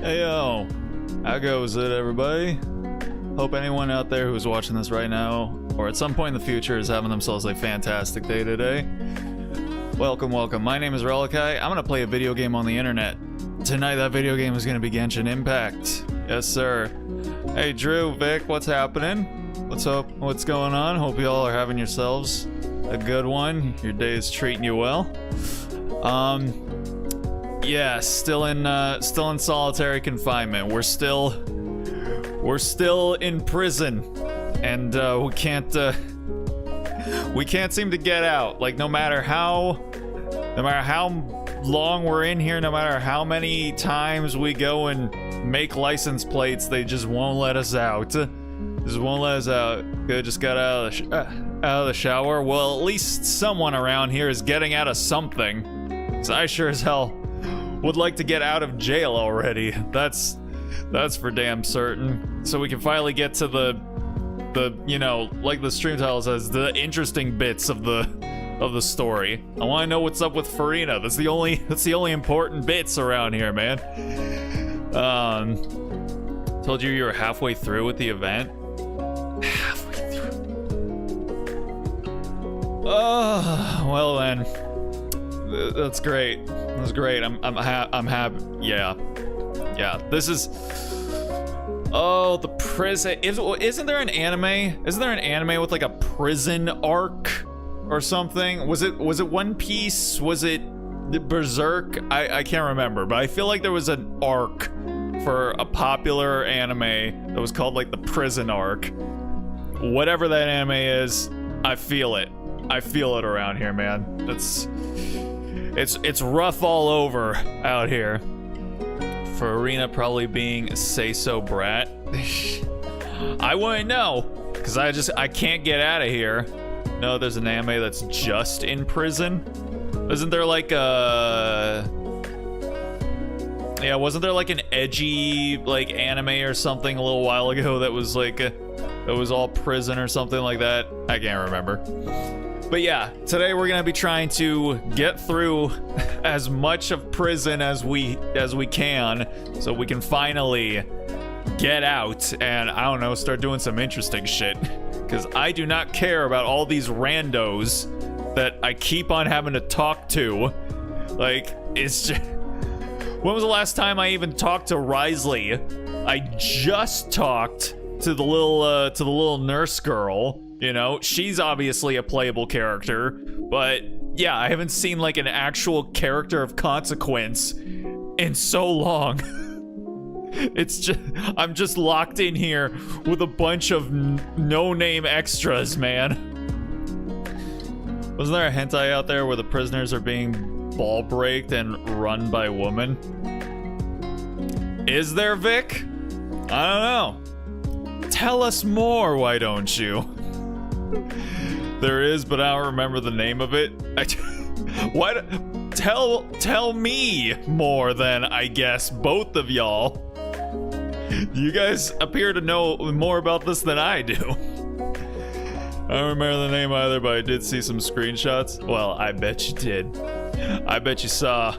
Hey yo, how goes it, everybody? Hope anyone out there who's watching this right now, or at some point in the future, is having themselves a fantastic day today. Welcome, welcome. My name is Relikai. I'm gonna play a video game on the internet. Tonight, that video game is gonna be Genshin Impact. Yes, sir. Hey, Drew, Vic, what's happening? What's up? What's going on? Hope you all are having yourselves a good one. Your day is treating you well. Yeah, still in solitary confinement. We're still in prison, and we can't seem to get out. Like, no matter how long we're in here, no matter how many times we go and make license plates, they just won't let us out. Just won't let us out. Good, just got out of the shower. Well, at least someone around here is getting out of something. 'Cause I sure as hell would like to get out of jail already. That's for damn certain. So we can finally get to the you know, like the stream title says, the interesting bits of the story. I want to know what's up with Farina. That's the only important bits around here, man. Told you were halfway through with the event. Halfway through. Oh, well then. That's great. That's great. I'm happy. Yeah. This is. Oh, the prison. Isn't there an anime? Isn't there an anime with like a prison arc or something? Was it One Piece? Was it Berserk? I can't remember, but I feel like there was an arc for a popular anime that was called like the prison arc. Whatever that anime is, I feel it. I feel it around here, man. It's rough all over out here. For Arena probably being a say-so brat. I wouldn't know, because I can't get out of here. No, there's an anime that's just in prison. Isn't there like a... Yeah, wasn't there like an edgy like anime or something a little while ago that was like it was all prison or something like that? I can't remember. But yeah, today we're gonna be trying to get through as much of prison as we can, so we can finally get out and, I don't know, start doing some interesting shit. Because I do not care about all these randos that I keep on having to talk to. Like, it's just... When was the last time I even talked to Risley? I just talked to the little nurse girl. You know, she's obviously a playable character, but yeah, I haven't seen like an actual character of consequence in so long. It's just, I'm just locked in here with a bunch of no-name extras, man. Wasn't there a hentai out there where the prisoners are being ball breaked and run by women? Is there, Vic? I don't know. Tell us more, why don't you? There is, but I don't remember the name of it. Tell me more then, I guess, both of y'all. You guys appear to know more about this than I do. I don't remember the name either, but I did see some screenshots. Well, I bet you did. I bet you saw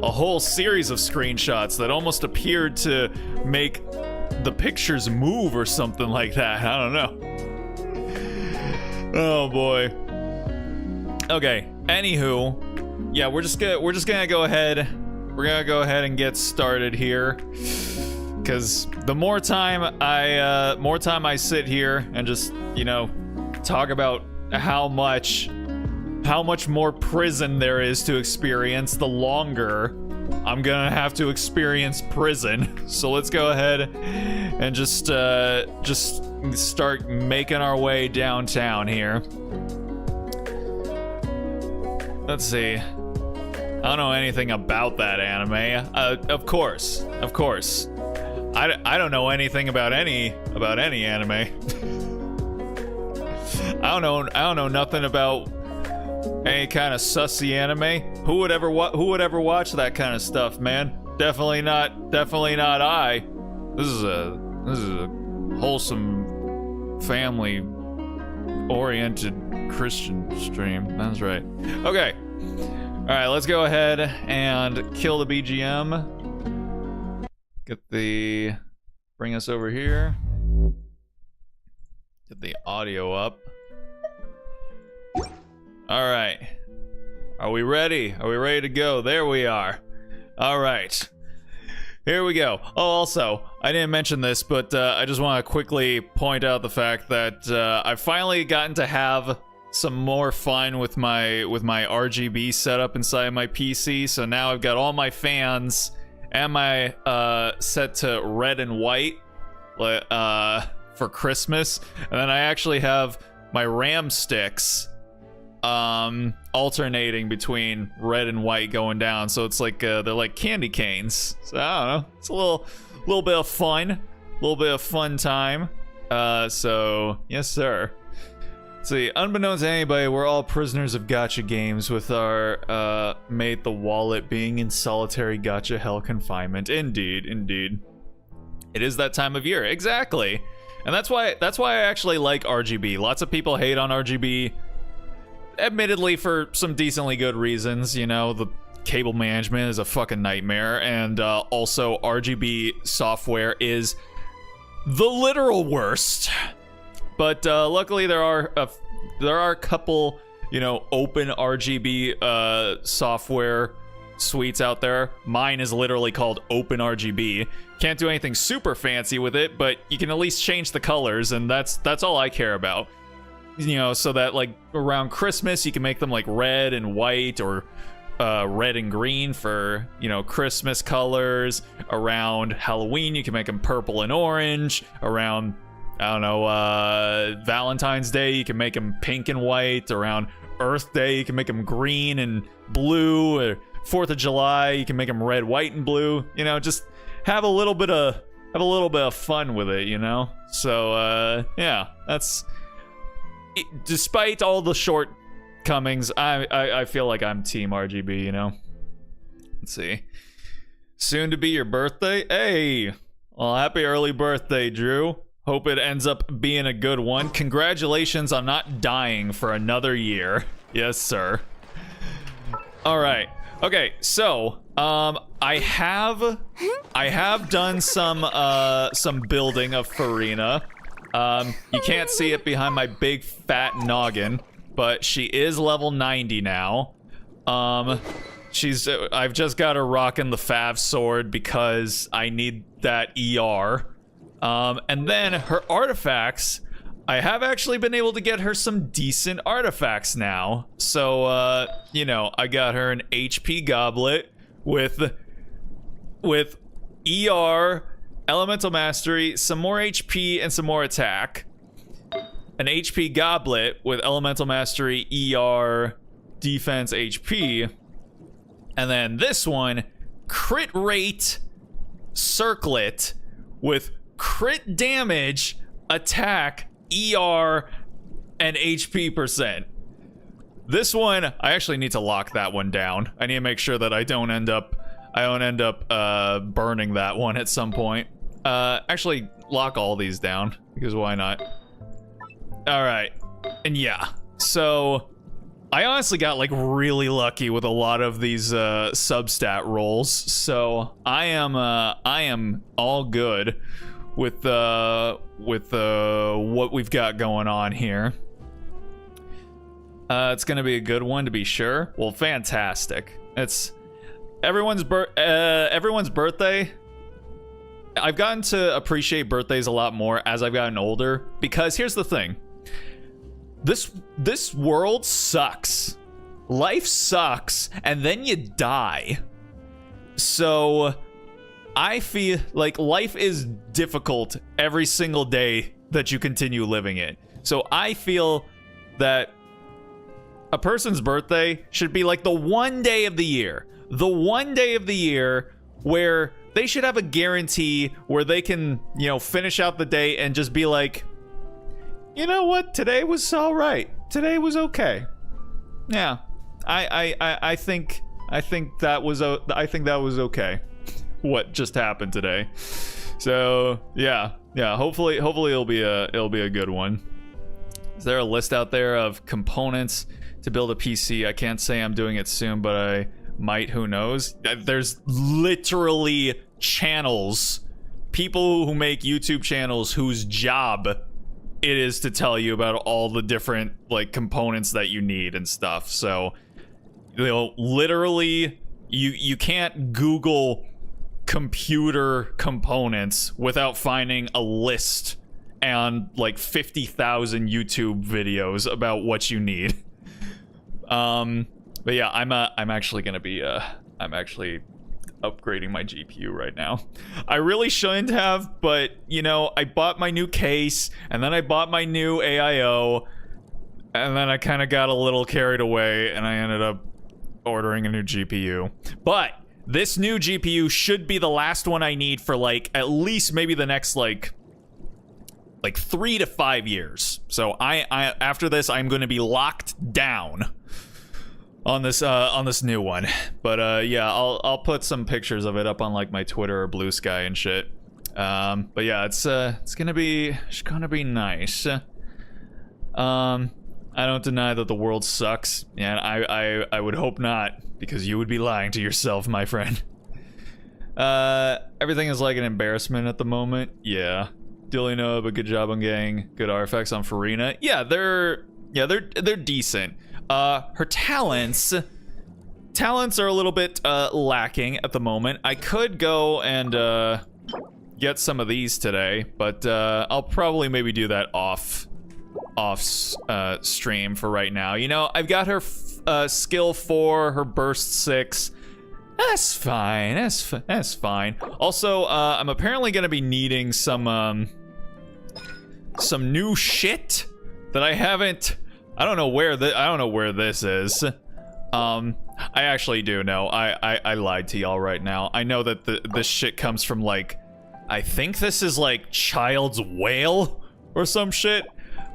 a whole series of screenshots that almost appeared to make the pictures move or something like that. I don't know. Oh boy. Okay. Anywho, yeah, we're just gonna go ahead. We're gonna go ahead and get started here, because the more time I sit here and just, you know, talk about how much more prison there is to experience, the longer I'm gonna have to experience prison. So let's go ahead and just start making our way downtown here. Let's see. I don't know anything about that anime. Of course. I don't know anything about any anime. I don't know nothing about any kind of sussy anime. Who would ever watch that kind of stuff, man? Definitely not I. This is a wholesome, family oriented Christian stream. That's right. Okay. All right, let's go ahead and kill the BGM. bring us over here. Get the audio up. All right. Are we ready? Are we ready to go? There we are. All right. Here we go. Oh, also, I didn't mention this, but I just want to quickly point out the fact that I've finally gotten to have some more fun with my RGB setup inside my PC. So now I've got all my fans and my set to red and white for Christmas, and then I actually have my RAM sticks alternating between red and white going down, so it's like they're like candy canes. So I don't know, it's a little bit of fun time. So yes sir. Let's see, unbeknownst to anybody, we're all prisoners of gacha games, with our mate the wallet being in solitary gacha hell confinement. Indeed. It is that time of year, exactly. And that's why I actually like RGB. Lots of people hate on RGB, admittedly for some decently good reasons. You know, the cable management is a fucking nightmare, and also RGB software is the literal worst. But luckily there are a couple, you know, open RGB software suites out there. Mine is literally called Open RGB. Can't do anything super fancy with it, but you can at least change the colors, and that's all I care about. You know, so that like around Christmas you can make them like red and white, or red and green for, you know, Christmas colors. Around Halloween you can make them purple and orange. Around, I don't know, Valentine's Day you can make them pink and white. Around Earth Day you can make them green and blue. Or 4th of July you can make them red, white, and blue. You know, just have a little bit of fun with it, you know. So yeah, that's, despite all the shortcomings, I feel like I'm team RGB, you know. Let's see, soon to be your birthday. Hey, well, happy early birthday, Drew. Hope it ends up being a good one. Congratulations on not dying for another year. Yes sir. All right. Okay, so I have done some building of Farina. You can't see it behind my big fat noggin, but she is level 90 now. I've just got her rocking the Fav sword because I need that ER. And then her artifacts, I have actually been able to get her some decent artifacts now. So, you know, I got her an HP goblet with ER, elemental mastery, some more HP, and some more attack. An HP goblet with elemental mastery, ER, defense, HP. And then this one, crit rate circlet with crit damage, attack, ER, and HP percent. This one, I actually need to lock that one down. I need to make sure that I don't end up burning that one at some point. Actually, lock all these down, because why not? All right, and yeah, so I honestly got like really lucky with a lot of these substat rolls, so I am all good with what we've got going on here. It's gonna be a good one to be sure. Well, fantastic. It's everyone's birthday. I've gotten to appreciate birthdays a lot more as I've gotten older, because here's the thing. This world sucks. Life sucks, and then you die. So I feel like life is difficult every single day that you continue living it. So I feel that a person's birthday should be like the one day of the year. The one day of the year where they should have a guarantee where they can, you know, finish out the day and just be like, you know what, today was all right. Today was okay. Yeah, I think that was okay. What just happened today? So yeah. Hopefully it'll be a good one. Is there a list out there of components to build a PC? I can't say I'm doing it soon, but I might. Who knows? There's literally channels, people who make YouTube channels whose job it is to tell you about all the different like components that you need and stuff. So, you know, literally you can't Google computer components without finding a list and like 50,000 YouTube videos about what you need. But yeah, I'm actually gonna be I'm actually upgrading my GPU right now. I really shouldn't have, but you know, I bought my new case and then I bought my new AIO and then I kind of got a little carried away and I ended up ordering a new GPU. But this new GPU should be the last one I need for like at least maybe the next like 3 to 5 years. So I after this I'm going to be locked down on this new one. But yeah, I'll put some pictures of it up on like my Twitter or Blue Sky and shit. But yeah, it's gonna be nice. I don't deny that the world sucks, and I would hope not, because you would be lying to yourself, my friend. Everything is like an embarrassment at the moment. Yeah. Dilly but good job on getting good artifacts on Farina. Yeah, they're decent. Her talents are a little bit lacking at the moment. I could go and get some of these today, but I'll probably maybe do that off stream for right now. You know, I've got her skill 4, her burst 6. That's fine. That's fine. Also, I'm apparently gonna be needing some new shit that I haven't. I don't know where this is. I actually do know. I lied to y'all right now. I know that this shit comes from like, I think this is like Child's Whale or some shit.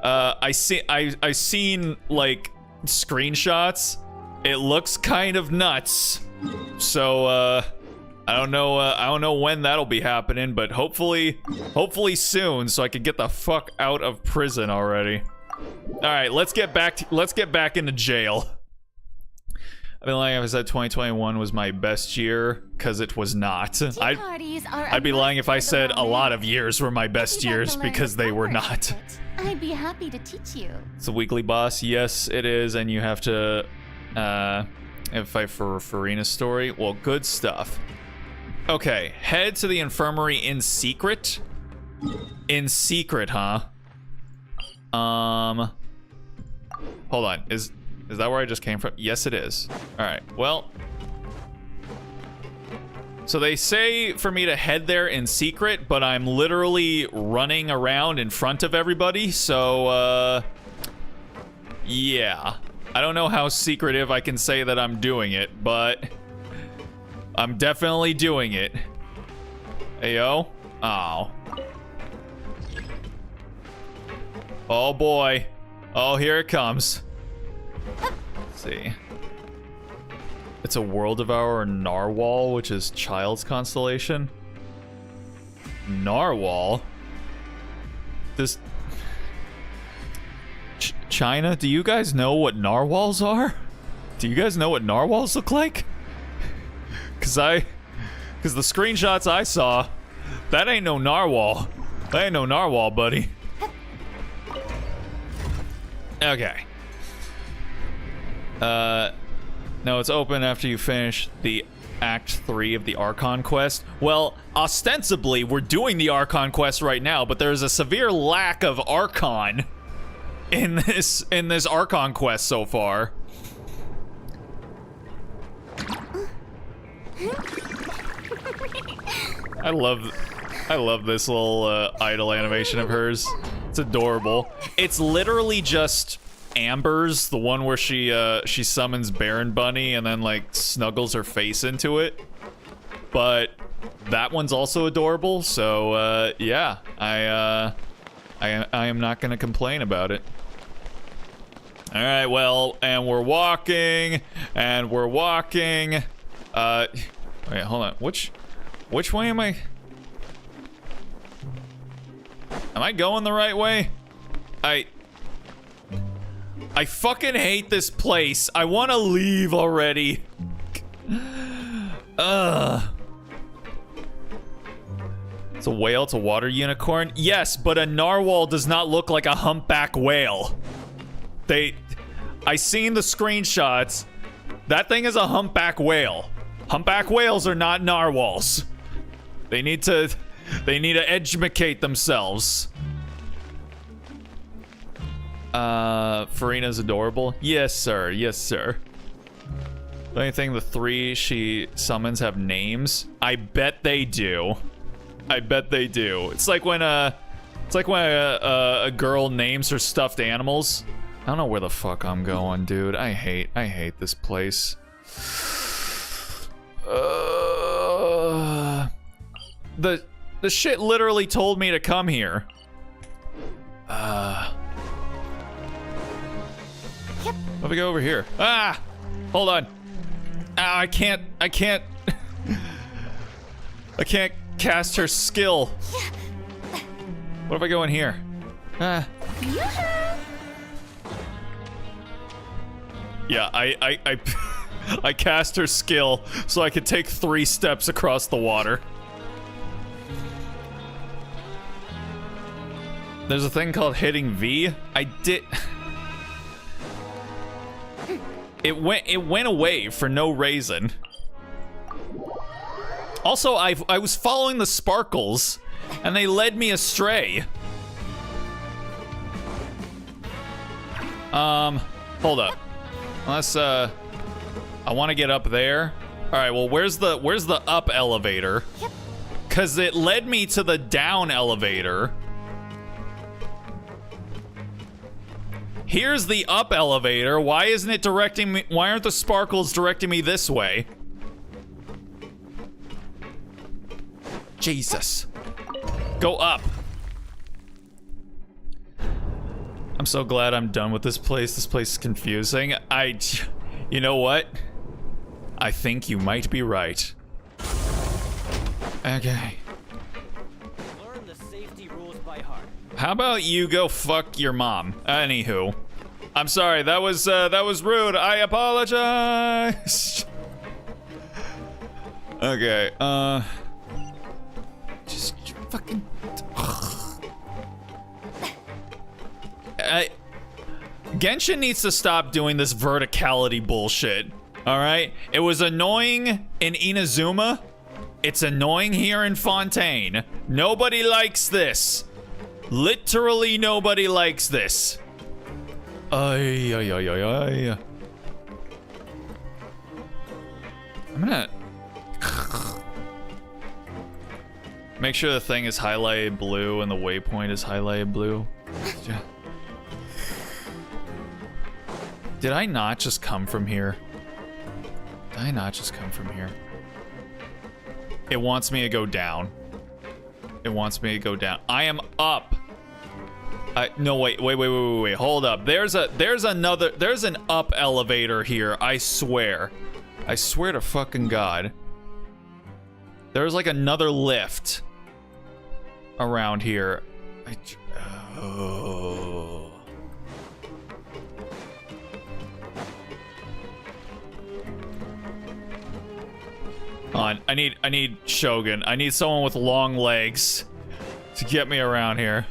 I seen like screenshots. It looks kind of nuts. So I don't know when that'll be happening, but hopefully soon, so I can get the fuck out of prison already. All right, let's get back into jail. I mean, like I said, 2021 was my best year, because it was not. I'd be lying if I said a lot of years were my best years, because they were not. I'd be happy to teach you. It's a weekly boss. Yes, it is, and you have to fight for Farina's story. Well, good stuff. Okay, head to the infirmary in secret. In secret, huh? Hold on. Is that where I just came from? Yes, it is. All right. Well, so they say for me to head there in secret, but I'm literally running around in front of everybody. So, yeah. I don't know how secretive I can say that I'm doing it, but I'm definitely doing it. Ayo. Oh. Oh boy. Oh, here it comes. Let's see. It's a World Devourer Narwhal, which is Child's constellation. Narwhal? This... China, do you guys know what narwhals are? Do you guys know what narwhals look like? Cause the screenshots I saw, that ain't no narwhal. That ain't no narwhal, buddy. Okay. No, it's open after you finish the Act 3 of the Archon quest. Well, ostensibly, we're doing the Archon quest right now, but there's a severe lack of Archon in this Archon quest so far. I love this little idle animation of hers. It's adorable. It's literally just Amber's, the one where she summons Baron Bunny and then like snuggles her face into it. But that one's also adorable, so yeah, I am not gonna complain about it. All right, well, and we're walking, and we're walking. Wait, hold on. Which way am I? Am I going the right way? I fucking hate this place. I want to leave already. It's a whale, it's a water unicorn. Yes, but a narwhal does not look like a humpback whale. I seen the screenshots. That thing is a humpback whale. Humpback whales are not narwhals. They need to educate themselves. Farina's adorable. Yes, sir. Yes, sir. The only thing, the 3 she summons have names. I bet they do. I bet they do. It's like when a girl names her stuffed animals. I don't know where the fuck I'm going, dude. I hate this place. The shit literally told me to come here. Let me go over here. Ah! Hold on. Ah, I can't I can't cast her skill. What if I go in here? Ah. Yeah, I cast her skill so I could take 3 steps across the water. There's a thing called hitting V. I did. It went away for no reason. Also, I was following the sparkles, and they led me astray. Hold up. Unless I want to get up there. All right. Well, where's the up elevator? Cause it led me to the down elevator. Here's the up elevator. Why isn't it directing me? Why aren't the sparkles directing me this way? Jesus. Go up. I'm so glad I'm done with this place. This place is confusing. You know what? I think you might be right. Okay. Learn the safety rules by heart. How about you go fuck your mom? Anywho, I'm sorry. That was rude. I apologize. Okay. Just fucking. Genshin needs to stop doing this verticality bullshit. All right. It was annoying in Inazuma. It's annoying here in Fontaine. Nobody likes this. Literally nobody likes this. Ay. I'm gonna make sure the thing is highlighted blue and the waypoint is highlighted blue. Did I not just come from here? Did I not just come from here? It wants me to go down. It wants me to go down. I am up. No, wait. Hold up. There's an up elevator here. I swear. I swear to fucking God. There's like another lift around here. Oh. Hold on, I need Shogun. I need someone with long legs to get me around here.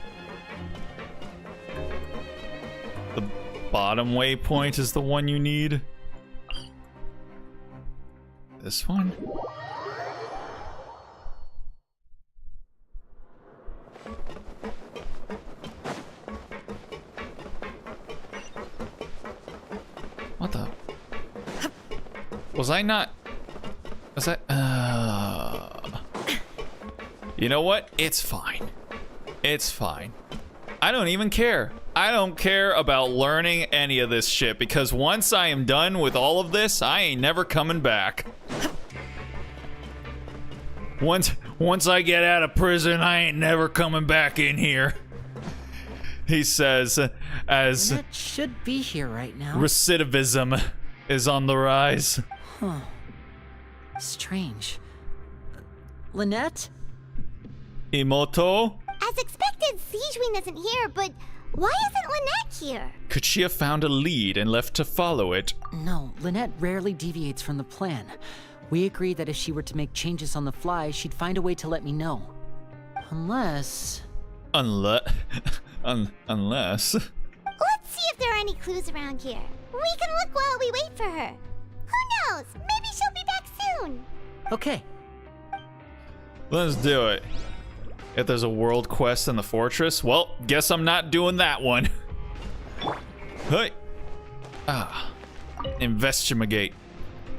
The bottom waypoint is the one you need. This one? What the? Was I not? Was that? You know what? It's fine. It's fine. I don't even care. I don't care about learning any of this shit because once I am done with all of this, I ain't never coming back. Once I get out of prison, I ain't never coming back in here. He says, as That should be here right now. recidivism is on the rise. Huh. Strange. Lynette? Imoto? As expected, Seijuin isn't here, but why isn't Lynette here? Could she have found a lead and left to follow it? No, Lynette rarely deviates from the plan. We agreed that if she were to make changes on the fly, she'd find a way to let me know. Unless... Unless... unless... Let's see if there are any clues around here. We can look while we wait for her. Who knows? Maybe she'll be back soon. Okay. Let's do it. If there's a world quest in the fortress, well, guess I'm not doing that one. Hey. Ah. Investigate.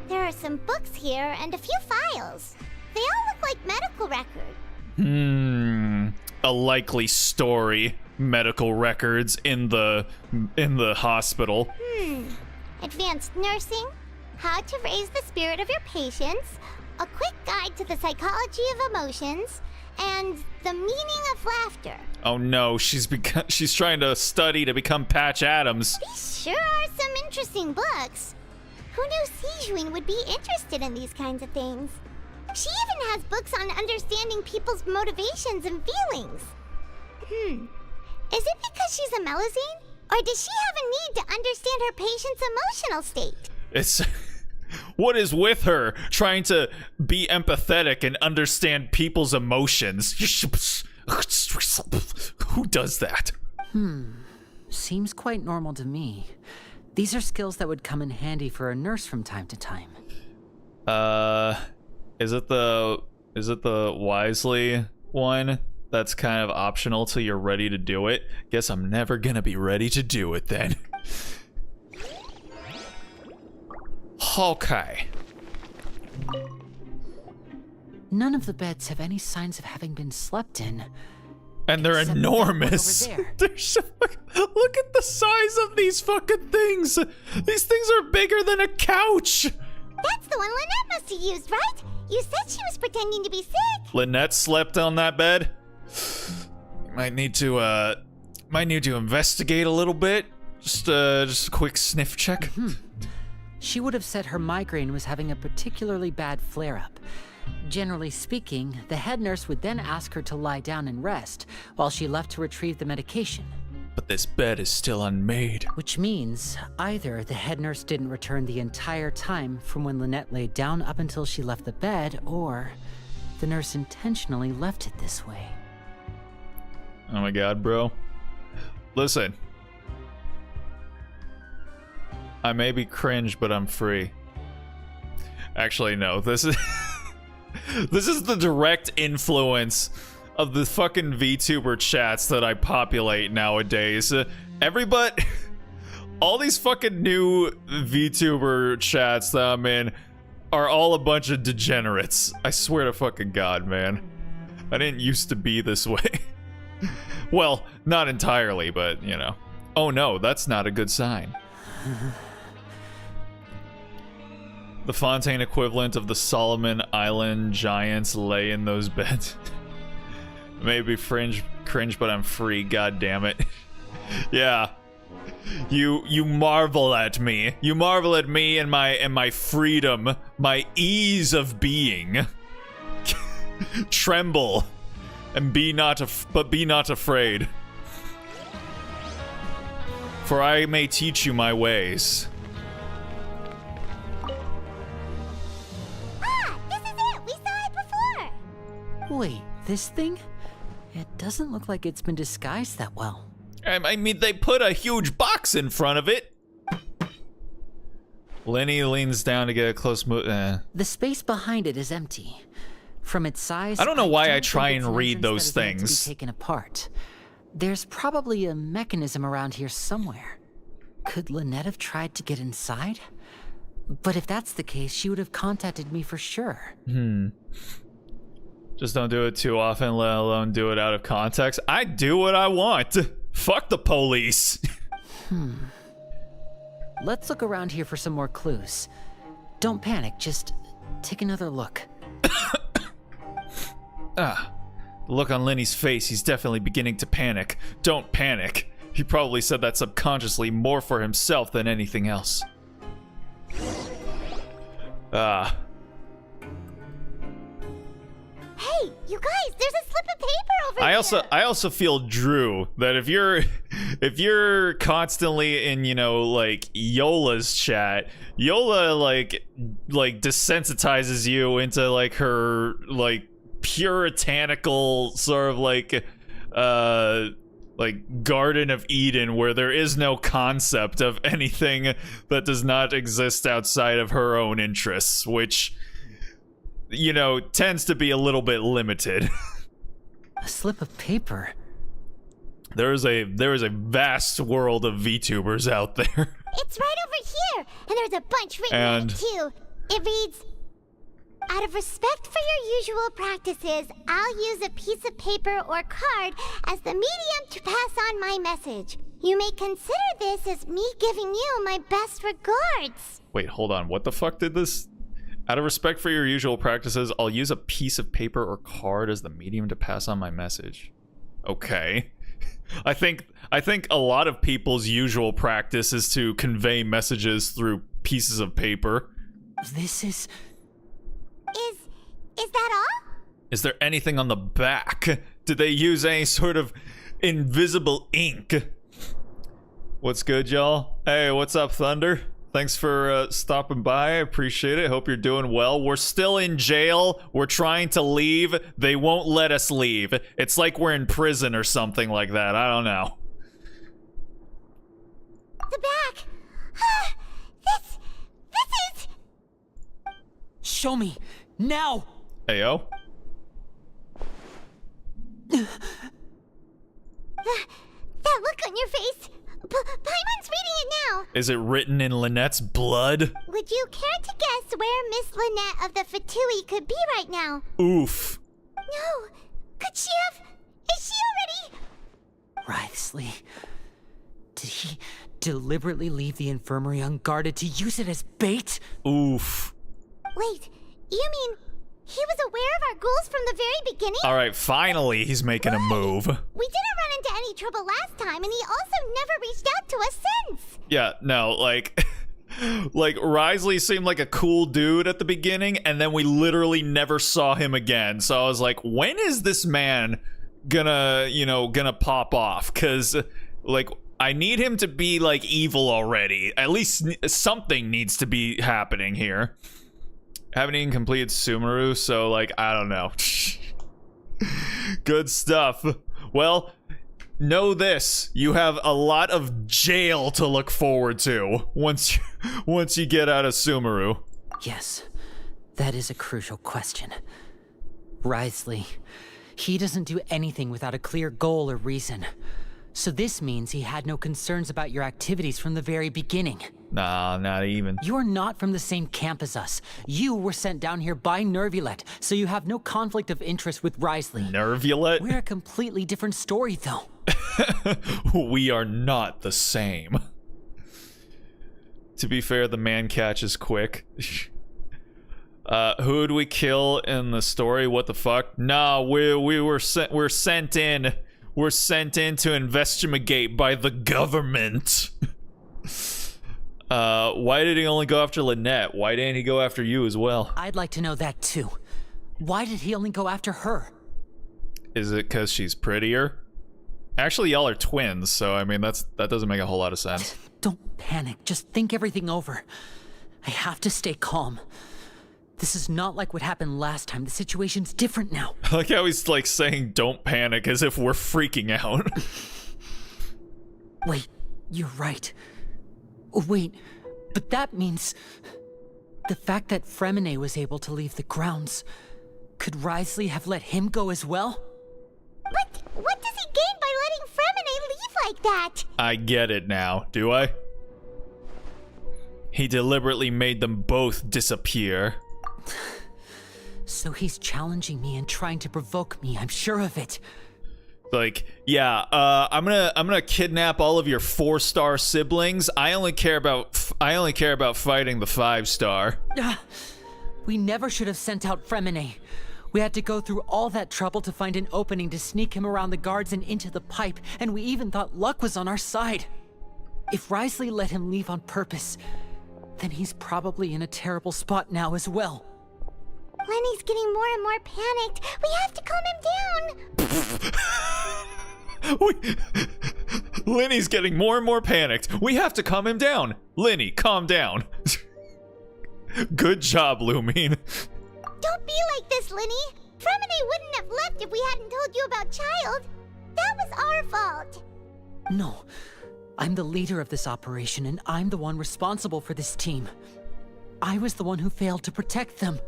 There are some books here and a few files. They all look like medical records. A likely story. Medical records in the hospital. Advanced nursing, how to raise the spirit of your patients, a quick guide to the psychology of emotions, and the meaning of laughter. Oh no, she's trying to study to become Patch Adams. These sure are some interesting books. Who knew Sijuin would be interested in these kinds of things? She even has books on understanding people's motivations and feelings. Is it because she's a Melazine? Or does she have a need to understand her patient's emotional state? It's what is with her trying to be empathetic and understand people's emotions? Who does that? Seems quite normal to me. These are skills that would come in handy for a nurse from time to time. Is it the Wisely one? That's kind of optional till you're ready to do it. Guess I'm never gonna be ready to do it then. Okay. None of the beds have any signs of having been slept in. And they're Except that one enormous. over there. They're so, look at the size of these fucking things. These things are bigger than a couch. That's the one Lynette must have used, right? You said she was pretending to be sick. Lynette slept on that bed. Might need to investigate a little bit. Just a quick sniff check. She would have said her migraine was having a particularly bad flare-up. Generally speaking, the head nurse would then ask her to lie down and rest while she left to retrieve the medication. But this bed is still unmade. Which means either the head nurse didn't return the entire time from when Lynette laid down up until she left the bed, or the nurse intentionally left it this way. Oh my god, bro. Listen. I may be cringe, but I'm free. Actually, no. This is this is the direct influence of the fucking VTuber chats that I populate nowadays. Everybody, all these fucking new VTuber chats that I'm in are all a bunch of degenerates. I swear to fucking God, man. I didn't used to be this way. Well, not entirely, but, you know. Oh no, that's not a good sign. The Fontaine equivalent of the Solomon Island giants lay in those beds. Maybe cringe, but I'm free. God damn it. Yeah. You marvel at me. You marvel at me and my freedom, my ease of being. Tremble, and be not afraid. For I may teach you my ways. Ah, this is it! We saw it before! Wait, this thing? It doesn't look like it's been disguised that well. I mean, they put a huge box in front of it. Lenny leans down to get a close move. The space behind it is empty. From its size, I don't know why I don't try think it's and an read entrance those that is meant to be things. taken apart. There's probably a mechanism around here somewhere. Could Lynette have tried to get inside? But if that's the case, she would have contacted me for sure. Just don't do it too often, let alone do it out of context. I do what I want. Fuck the police. Let's look around here for some more clues. Don't panic, just take another look. The look on Lenny's face, he's definitely beginning to panic. Don't panic. He probably said that subconsciously more for himself than anything else. Hey, you guys, there's a slip of paper over here! I also feel, Drew, that if you're constantly in, you know, like Yola's chat, Yola like desensitizes you into like her like puritanical sort of like Garden of Eden where there is no concept of anything that does not exist outside of her own interests, which, you know, tends to be a little bit limited. A slip of paper. There is a vast world of VTubers out there. It's right over here, and there's a bunch written on it too. It reads, out of respect for your usual practices, I'll use a piece of paper or card as the medium to pass on my message. You may consider this as me giving you my best regards. Wait, hold on. What the fuck did this? Out of respect for your usual practices, I'll use a piece of paper or card as the medium to pass on my message. Okay. I think a lot of people's usual practice is to convey messages through pieces of paper. This is... Is that all? Is there anything on the back? Did they use any sort of invisible ink? What's good, y'all? Hey, what's up, Thunder? Thanks for stopping by. I appreciate it. Hope you're doing well. We're still in jail. We're trying to leave. They won't let us leave. It's like we're in prison or something like that. I don't know. The back. This is... Show me. Now! Heyo. That look on your face. Paimon's reading it now. Is it written in Lynette's blood? Would you care to guess where Miss Lynette of the Fatui could be right now? Oof. No. Could she have... Is she already... Wriothesley. Did he deliberately leave the infirmary unguarded to use it as bait? Oof. Wait, you mean he was aware of our goals from the very beginning? All right, finally he's making a move. We didn't run into any trouble last time, and he also never reached out to us since. Yeah, no, like Wriothesley seemed like a cool dude at the beginning, and then we literally never saw him again. So I was like, when is this man gonna pop off? Because, like, I need him to be, like, evil already. At least something needs to be happening here. Haven't even completed Sumeru, so, like, I don't know. Good stuff. Well, know this. You have a lot of jail to look forward to once you get out of Sumeru. Yes, that is a crucial question. Wriothesley, he doesn't do anything without a clear goal or reason. So this means he had no concerns about your activities from the very beginning. Nah, not even. You're not from the same camp as us. You were sent down here by Nervulet, so you have no conflict of interest with Wriothesley. Nervulet? We're a completely different story, though. We are not the same. To be fair, the man catches quick. Who'd we kill in the story? What the fuck? Nah, we're sent in. We're sent in to investigate by the government. Why did he only go after Lynette? Why didn't he go after you as well? I'd like to know that too. Why did he only go after her? Is it because she's prettier? Actually, y'all are twins, so I mean that doesn't make a whole lot of sense. Don't panic. Just think everything over. I have to stay calm. This is not like what happened last time. The situation's different now. I like how he's like saying don't panic as if we're freaking out. Wait, you're right. Wait, but that means the fact that Fremine was able to leave the grounds. Could Wriothesley have let him go as well? But what does he gain by letting Fremine leave like that? I get it now, do I? He deliberately made them both disappear. So he's challenging me and trying to provoke me, I'm sure of it. Like, yeah, I'm gonna kidnap all of your 4-star siblings. I only care about fighting the 5-star. We never should have sent out Fremine. We had to go through all that trouble to find an opening to sneak him around the guards and into the pipe, and we even thought luck was on our side. If Wriothesley let him leave on purpose, then he's probably in a terrible spot now as well. Lenny's getting more and more panicked. We have to calm him down. Lenny's getting more and more panicked. We have to calm him down. Lenny, calm down. Good job, Lumine. Don't be like this, Lenny. Fremine wouldn't have left if we hadn't told you about Child. That was our fault. No. I'm the leader of this operation, and I'm the one responsible for this team. I was the one who failed to protect them.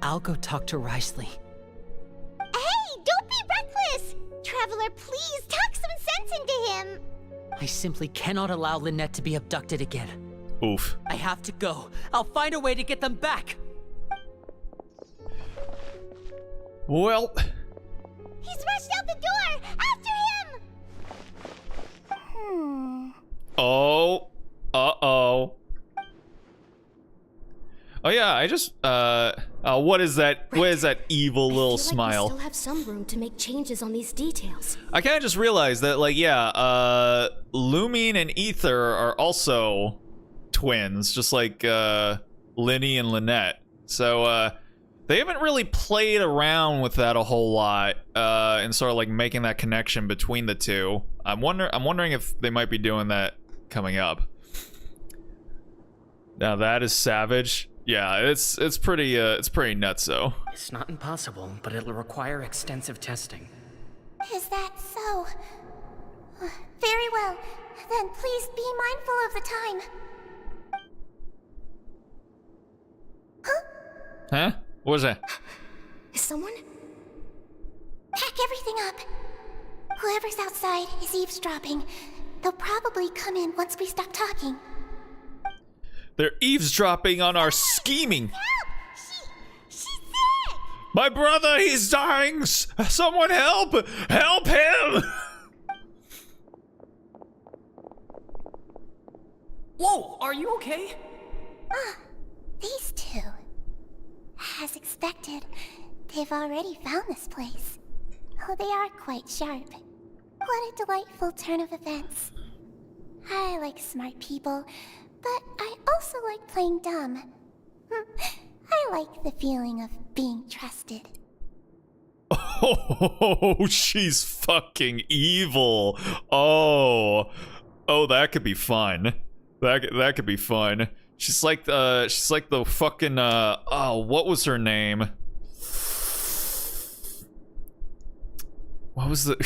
I'll go talk to Risley. Hey, don't be reckless! Traveler, please talk some sense into him. I simply cannot allow Lynette to be abducted again. Oof. I have to go. I'll find a way to get them back. Well, He's rushed out the door! After him! oh, uh-oh. Oh yeah, I just, what is that? What is that evil little We smile? still have some room to make changes on these details. I kind of just realized that, like, yeah, Lumine and Ether are also twins, just like, Linny and Lynette. So, they haven't really played around with that a whole lot, and sort of like making that connection between the two. I'm wondering if they might be doing that coming up. Now that is savage. Yeah, it's pretty nuts though. It's not impossible, but it'll require extensive testing. Is that so? Very well. Then please be mindful of the time. Huh? What was that? Is someone? Pack everything up. Whoever's outside is eavesdropping. They'll probably come in once we stop talking. They're eavesdropping on our scheming. Help! She's sick! My brother, he's dying! Someone help! Help him! Whoa, are you okay? These two. As expected, they've already found this place. Oh, they are quite sharp. What a delightful turn of events. I like smart people, but I also like playing dumb. I like the feeling of being trusted. Oh, she's fucking evil. Oh, that could be fun. That could be fun. She's like the fucking what was her name? What was the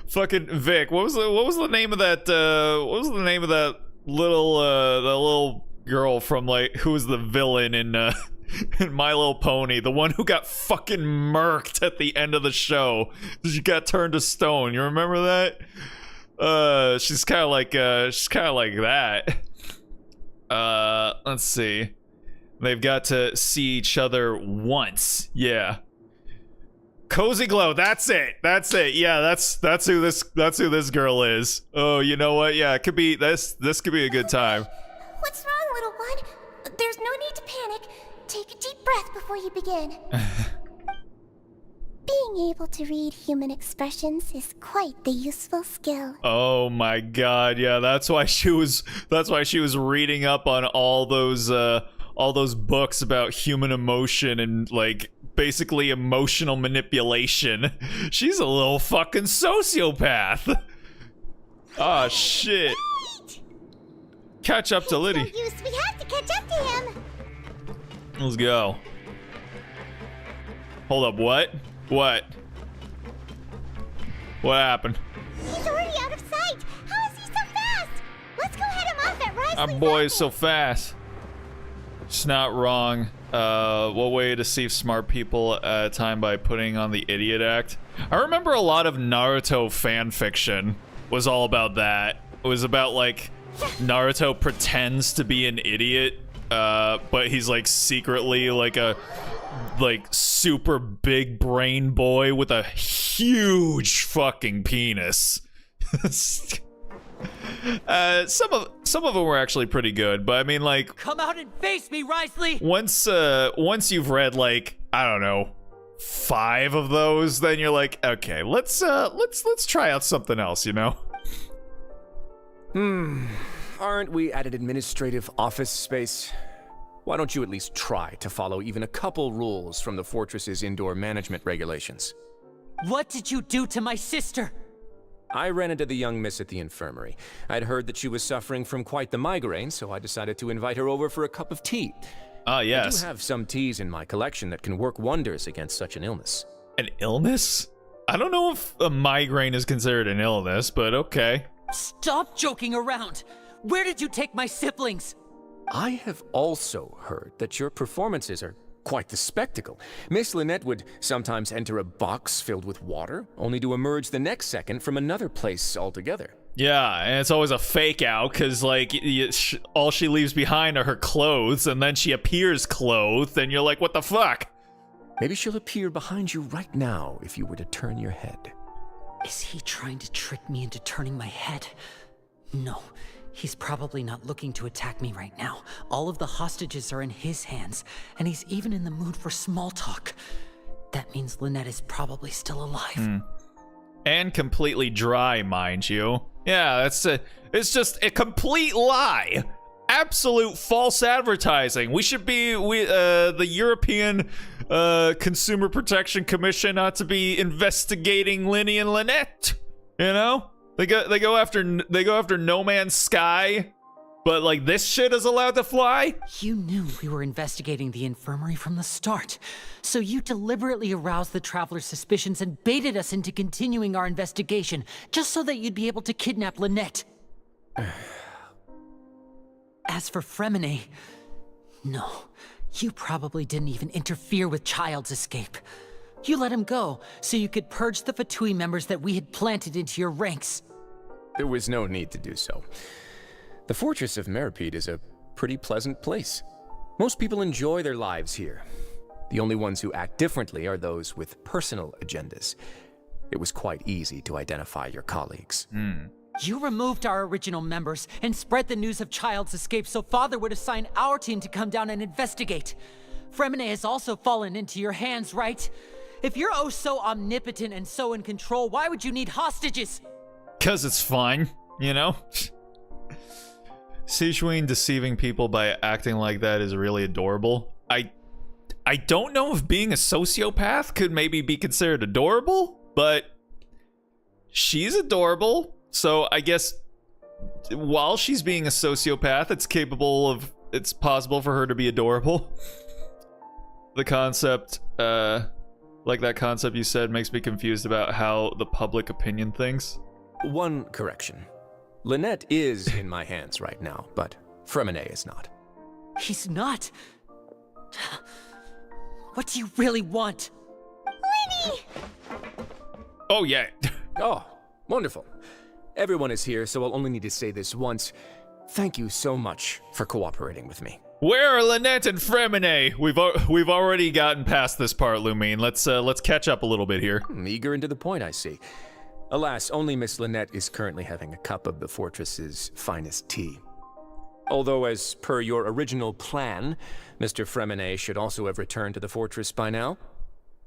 fucking Vic? What was the name of that? What was the name of that little girl from, like, who was the villain in in My Little Pony? The one who got fucking murked at the end of the show. She got turned to stone. You remember that? She's kind of like that. Let's see. They've got to see each other once. Yeah. Cozy Glow, that's it. Yeah, that's who this girl is. Oh, you know what? Yeah, it could be this could be a good time. What's wrong, little one? There's no need to panic. Take a deep breath before you begin. Being able to read human expressions is quite the useful skill. Oh my god, yeah, that's why she was reading up on all those books about human emotion and, like, basically emotional manipulation. She's a little fucking sociopath. Ah, shit. Wait! Catch up to Liddy. No use. We have to catch up to him. Let's go. Hold up, what? What happened? He's already out of sight. How is he so fast? Let's go head him off at Risley's. Our boy is so fast. It's not wrong. What way to deceive smart people at a time by putting on the idiot act? I remember a lot of Naruto fan fiction was all about that. It was about, like, Naruto pretends to be an idiot, but he's, like, secretly like a super big brain boy with a huge fucking penis. Some of them were actually pretty good, but I mean, like, Come out and face me, Risley! once you've read, like, I don't know, 5 of those, then you're like, okay, let's try out something else, you know? Aren't we at an administrative office space? Why don't you at least try to follow even a couple rules from the fortress's indoor management regulations? What did you do to my sister? I ran into the young miss at the infirmary. I'd heard that she was suffering from quite the migraine, so I decided to invite her over for a cup of tea. Ah, I yes. do have some teas in my collection that can work wonders against such an illness. An illness? I don't know if a migraine is considered an illness, but okay. Stop joking around! Where did you take my siblings? I have also heard that your performances are quite the spectacle. Miss Lynette would sometimes enter a box filled with water, only to emerge the next second from another place altogether. Yeah, and it's always a fake out, because, like, all she leaves behind are her clothes, and then she appears clothed, and you're like, what the fuck? Maybe she'll appear behind you right now if you were to turn your head. Is he trying to trick me into turning my head? No, he's probably not looking to attack me right now. All of the hostages are in his hands, and he's even in the mood for small talk. That means Lynette is probably still alive. And completely dry, mind you. Yeah, it's just a complete lie. Absolute false advertising. We should be, the European Consumer Protection Commission ought to be investigating Linny and Lynette. You know, they go after No Man's Sky, but like this shit is allowed to fly. You knew we were investigating the infirmary from the start, so you deliberately aroused the Traveler's suspicions and baited us into continuing our investigation, just so that you'd be able to kidnap Lynette. As for Fremine, no, you probably didn't even interfere with Child's escape. You let him go, so you could purge the Fatui members that we had planted into your ranks. There was no need to do so. The fortress of Meripede is a pretty pleasant place. Most people enjoy their lives here. The only ones who act differently are those with personal agendas. It was quite easy to identify your colleagues. You removed our original members and spread the news of Child's escape so Father would assign our team to come down and investigate. Fremine has also fallen into your hands, right? If you're oh so omnipotent and so in control, why would you need hostages? 'Cause it's fine, you know? Sichuan deceiving people by acting like that is really adorable. I don't know if being a sociopath could maybe be considered adorable, but she's adorable. So I guess while she's being a sociopath, it's possible for her to be adorable. The concept, like that concept you said, makes me confused about how the public opinion thinks. One correction. Lynette is in my hands right now, but Fremine is not. He's not. What do you really want? Linny! Oh yeah. Oh, wonderful. Everyone is here, so I'll only need to say this once. Thank you so much for cooperating with me. Where are Lynette and Fremine? We've already gotten past this part, Lumine. Let's catch up a little bit here. Eager and to the point, I see. Alas, only Miss Lynette is currently having a cup of the fortress's finest tea. Although, as per your original plan, Mr. Fremine should also have returned to the fortress by now.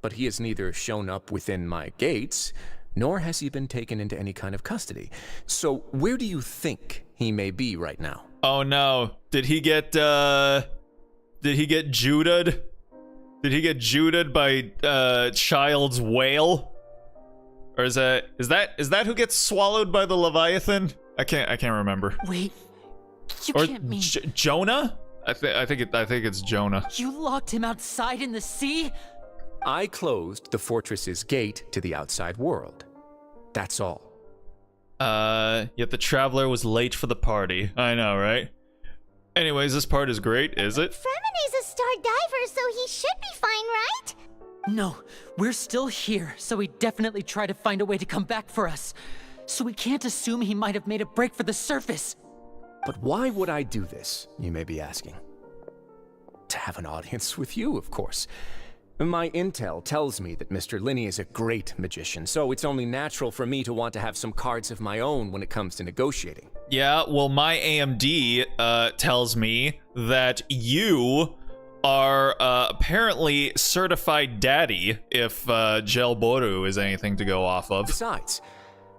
But he has neither shown up within my gates, nor has he been taken into any kind of custody. So, where do you think he may be right now? Oh no. Did he get juded? Did he get juded by Child's whale? Or is that who gets swallowed by the Leviathan? I can't remember. Wait, you Or can't mean Jonah? I think it's Jonah. you locked him outside in the sea? I closed the fortress's gate to the outside world. That's all. Yet the traveler was late for the party. I know, right? Anyways, this part is great, is it? Fremine's a star diver, so he should be fine, right? No, we're still here, so he definitely tried to find a way to come back for us. So we can't assume he might have made a break for the surface. But why would I do this, you may be asking? To have an audience with you, of course. My intel tells me that Mr. Linny is a great magician, so it's only natural for me to want to have some cards of my own when it comes to negotiating. Yeah, well, my AMD tells me that you are apparently certified daddy, if Gelboru is anything to go off of. Besides,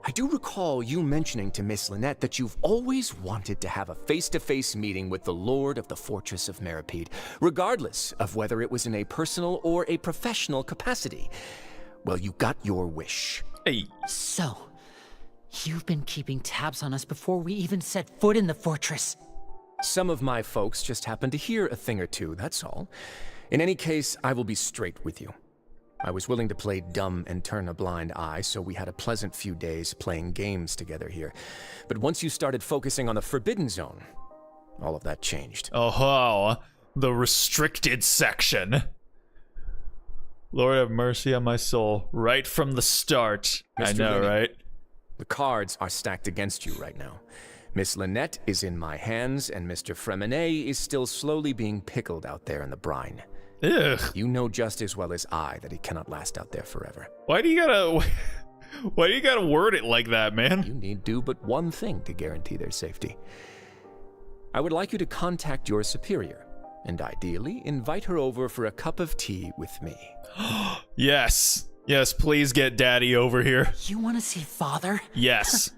I do recall you mentioning to Miss Lynette that you've always wanted to have a face-to-face meeting with the Lord of the Fortress of Meripede, regardless of whether it was in a personal or a professional capacity. Well, you got your wish. Hey, So, you've been keeping tabs on us before we even set foot in the fortress. Some of my folks just happen to hear a thing or two, that's all. In any case, I will be straight with you. I was willing to play dumb and turn a blind eye, so we had a pleasant few days playing games together here. But once you started focusing on the Forbidden Zone, all of that changed. Oh, the restricted section. Lord have mercy on my soul. Right from the start. I Mr. know, Linney, right? The cards are stacked against you right now. Miss Lynette is in my hands, and Mr. Freminet is still slowly being pickled out there in the brine. Ugh. You know just as well as I that he cannot last out there forever. Why do you gotta word it like that, man? You need do but one thing to guarantee their safety. I would like you to contact your superior, and ideally invite her over for a cup of tea with me. Yes. Yes, please get Daddy over here. You want to see Father? Yes.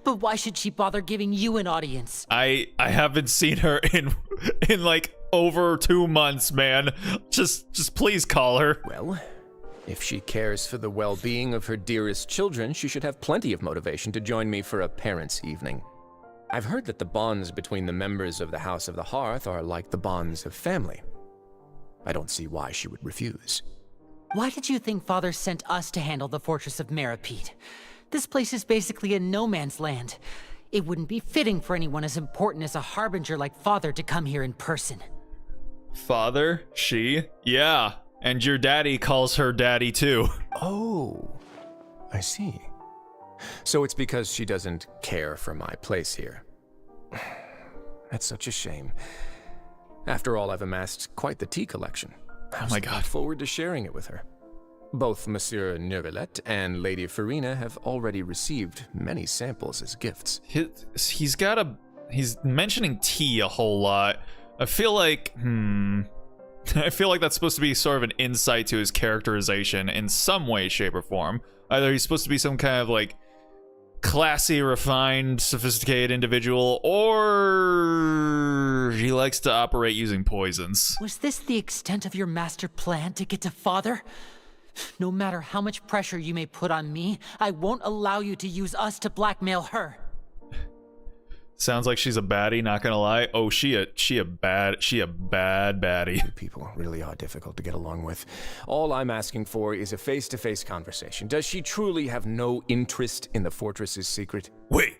But why should she bother giving you an audience? I haven't seen her in like over 2 months, man. Just please call her. Well, if she cares for the well-being of her dearest children, she should have plenty of motivation to join me for a parents' evening. I've heard that the bonds between the members of the House of the Hearth are like the bonds of family. I don't see why she would refuse. Why did you think Father sent us to handle the Fortress of Meripede? This place is basically a no-man's land. It wouldn't be fitting for anyone as important as a harbinger like Father to come here in person. Father? She? Yeah. And your daddy calls her daddy too. Oh, I see. So it's because she doesn't care for my place here. That's such a shame. After all, I've amassed quite the tea collection. Oh my God. Look forward to sharing it with her. Both Monsieur Neuvillette and Lady Farina have already received many samples as gifts. He's mentioning tea a whole lot. I feel like, I feel like that's supposed to be sort of an insight to his characterization in some way, shape, or form. Either he's supposed to be some kind of like classy, refined, sophisticated individual, or he likes to operate using poisons. Was this the extent of your master plan to get to Father? No matter how much pressure you may put on me, I won't allow you to use us to blackmail her. Sounds like she's a baddie, not gonna lie. Oh, she a bad baddie. You people really are difficult to get along with. All I'm asking for is a face-to-face conversation. Does she truly have no interest in the fortress's secret? Wait.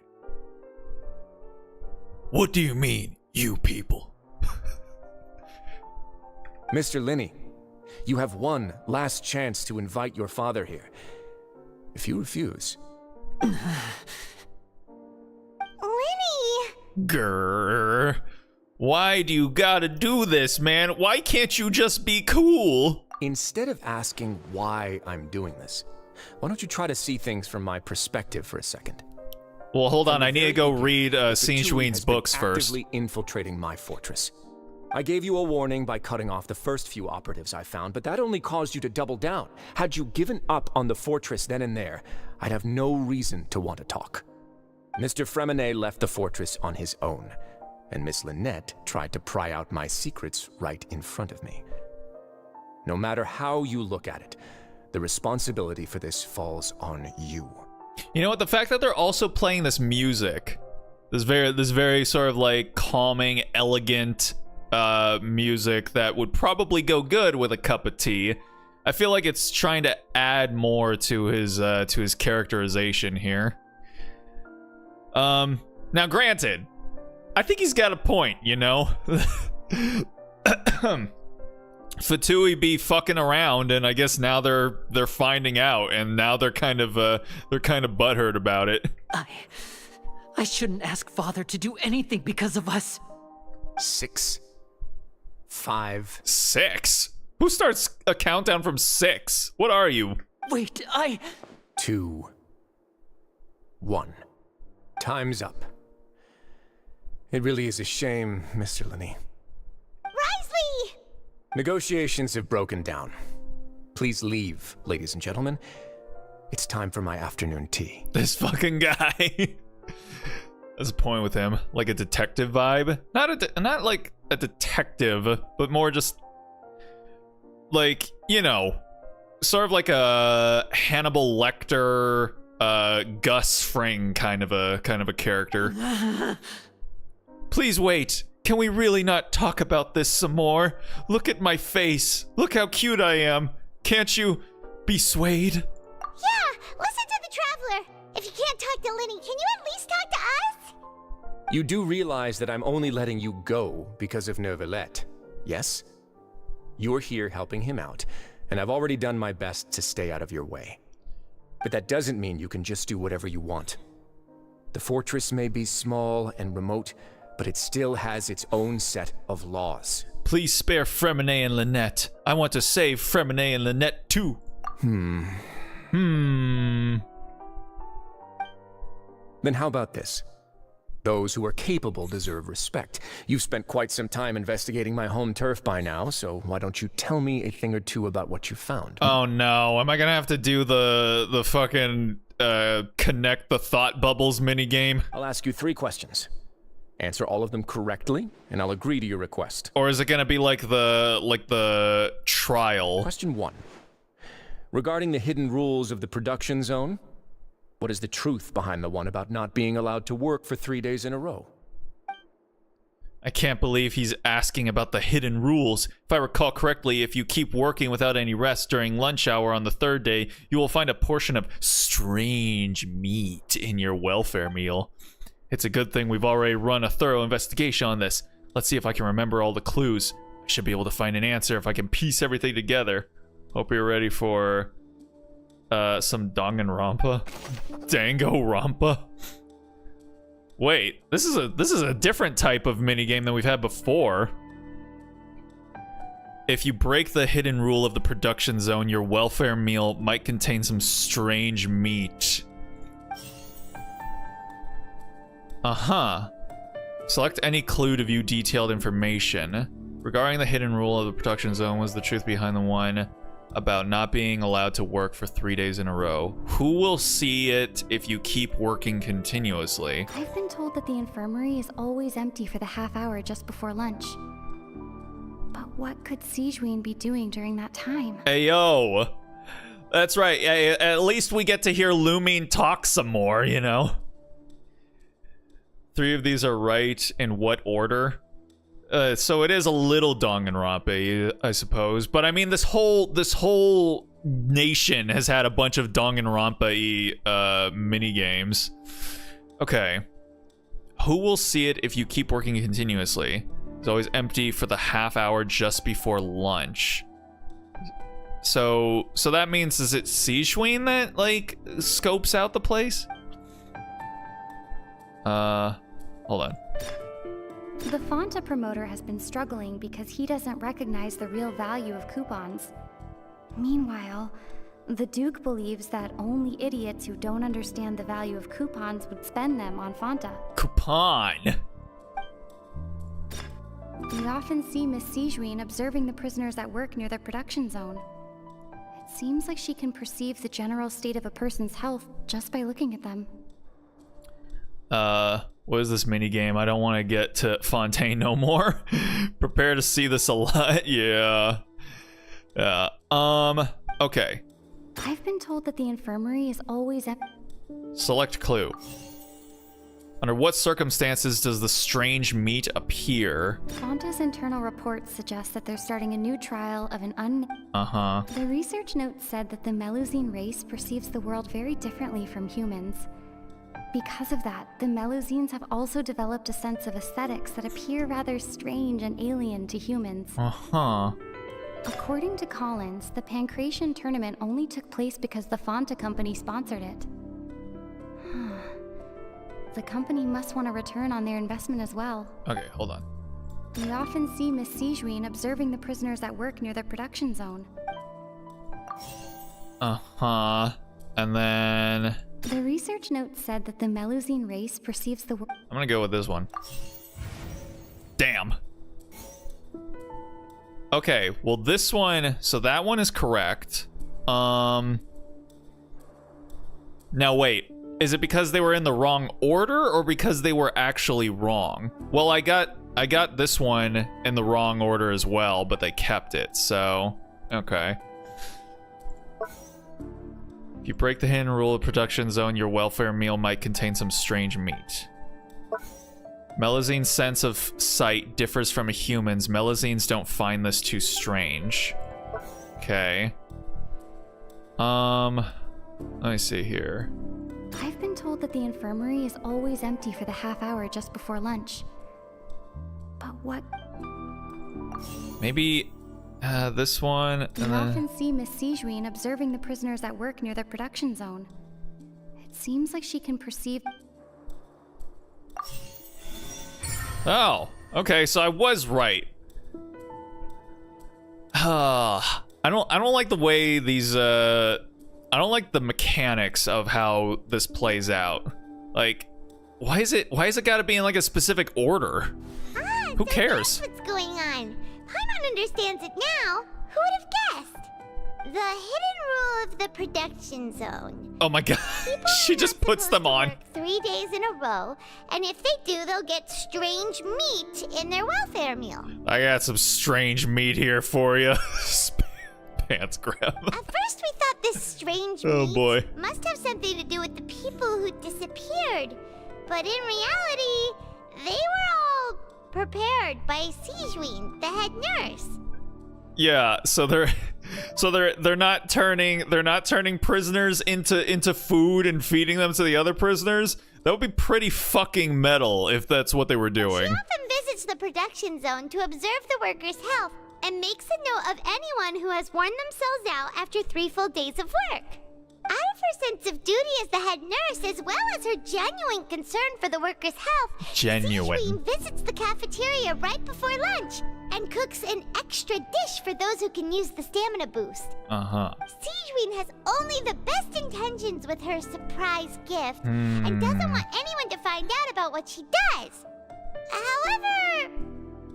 What do you mean, you people? Mr. Linney, you have one last chance to invite your father here. If you refuse... Lenny! Grrr. Why do you gotta do this, man? Why can't you just be cool? Instead of asking why I'm doing this, why don't you try to see things from my perspective for a second? Well, hold on. I need to go read Scene Patui Schween's has been books first. actively infiltrating my fortress. I gave you a warning by cutting off the first few operatives I found, but that only caused you to double down. Had you given up on the fortress then and there, I'd have no reason to want to talk. Mr. Freminet left the fortress on his own, and Miss Lynette tried to pry out my secrets right in front of me. No matter how you look at it, the responsibility for this falls on you. You know what? The fact that they're also playing this music, this very sort of like calming, elegant music that would probably go good with a cup of tea. I feel like it's trying to add more to his characterization here. Now granted, I think he's got a point, you know? Fatui be fucking around, and I guess now they're finding out, and now they're kind of butthurt about it. I shouldn't ask Father to do anything because of us. 6, 5. 6? Who starts a countdown from 6? What are you? Wait, 2, 1. Time's up. It really is a shame, Mr. Linney. Risley! Negotiations have broken down. Please leave, ladies and gentlemen. It's time for my afternoon tea. This fucking guy. There's a point with him, like a detective vibe. Not like a detective, but more just like, you know, sort of like a Hannibal Lecter, Gus Fring kind of a character. Please wait. Can we really not talk about this some more? Look at my face. Look how cute I am. Can't you be swayed? Yeah, listen to the Traveler. If you can't talk to Lenny, can you at least talk to us? You do realize that I'm only letting you go because of Neuvillette, yes? You're here helping him out, and I've already done my best to stay out of your way. But that doesn't mean you can just do whatever you want. The fortress may be small and remote, but it still has its own set of laws. Please spare Fremine and Lynette. I want to save Fremine and Lynette too. Then how about this? Those who are capable deserve respect. You've spent quite some time investigating my home turf by now, so why don't you tell me a thing or two about what you found? Oh no, am I gonna have to do the fucking connect the thought bubbles minigame? I'll ask you 3 questions. Answer all of them correctly, and I'll agree to your request. Or is it gonna be like the trial? Question 1. Regarding the hidden rules of the production zone, what is the truth behind the one about not being allowed to work for 3 days in a row? I can't believe he's asking about the hidden rules. If I recall correctly, if you keep working without any rest during lunch hour on the 3rd day, you will find a portion of strange meat in your welfare meal. It's a good thing we've already run a thorough investigation on this. Let's see if I can remember all the clues. I should be able to find an answer if I can piece everything together. Hope you're ready for some Danganronpa. Danganronpa. Wait, this is a different type of minigame than we've had before. If you break the hidden rule of the production zone, your welfare meal might contain some strange meat. Select any clue to view detailed information. Regarding the hidden rule of the production zone was the truth behind the one about not being allowed to work for 3 days in a row. Who will see it if you keep working continuously? I've been told that the infirmary is always empty for the half hour just before lunch. But what could Sijuin be doing during that time? Ayo! That's right, at least we get to hear Lumine talk some more, you know? 3 of these are right. In what order? So it is a little Danganronpa, I suppose. But I mean, this whole nation has had a bunch of Danganronpa mini games. Okay. Who will see it if you keep working continuously? It's always empty for the half hour just before lunch. So that means, is it Sijuin that like scopes out the place? Hold on. The Fanta promoter has been struggling because he doesn't recognize the real value of coupons. Meanwhile, the Duke believes that only idiots who don't understand the value of coupons would spend them on Fanta. Coupon! We often see Miss Sijuin observing the prisoners at work near the production zone. It seems like she can perceive the general state of a person's health just by looking at them. What is this mini game? I don't want to get to Fontaine no more. Prepare to see this a lot. Yeah. Okay. I've been told that the infirmary is always Select clue. Under what circumstances does the strange meat appear? Fanta's internal reports suggest that they're starting a new trial of an The research note said that the Melusine race perceives the world very differently from humans. Because of that, the Melusines have also developed a sense of aesthetics that appear rather strange and alien to humans. According to Collins, the Pancration tournament only took place because the Fanta company sponsored it. The company must want a return on their investment as well. Okay, hold on. We often see Miss Sijuin observing the prisoners at work near the production zone. And then... The research note said that the Melusine race perceives the world... I'm gonna go with this one. Damn. Okay, well this one... So that one is correct. Now wait. Is it because they were in the wrong order or because they were actually wrong? Well, I got this one in the wrong order as well, but they kept it, so... Okay. If you break the hidden rule of production zone, your welfare meal might contain some strange meat. Melazine's sense of sight differs from a human's. Melazines don't find this too strange. Okay. Let me see here. I've been told that the infirmary is always empty for the half hour just before lunch. But what? Maybe this one, and You then... often see Miss Sijuin observing the prisoners at work near the production zone. It seems like she can perceive... Oh, okay, so I was right. I don't like the way these, I don't like the mechanics of how this plays out. Like, why is it gotta be in like a specific order? Who cares? That's what's going on. Paimon understands it now. Who would have guessed? The hidden rule of the production zone. Oh my god, she just puts them on. 3 days in a row, and if they do, they'll get strange meat in their welfare meal. I got some strange meat here for you. Pants grab. At first, we thought this strange Oh, meat boy. must have something to do with the people who disappeared, but in reality, they were all prepared by Sijuin, the head nurse. Yeah, so they're not turning prisoners into food and feeding them to the other prisoners. That would be pretty fucking metal if that's what they were doing. She often visits the production zone to observe the workers' health and makes a note of anyone who has worn themselves out after 3 full days of work. Out of her sense of duty as the head nurse, as well as her genuine concern for the workers' health, Genuine. Sijuin visits the cafeteria right before lunch and cooks an extra dish for those who can use the stamina boost. Uh-huh. Sijuin has only the best intentions with her surprise gift and doesn't want anyone to find out about what she does. However,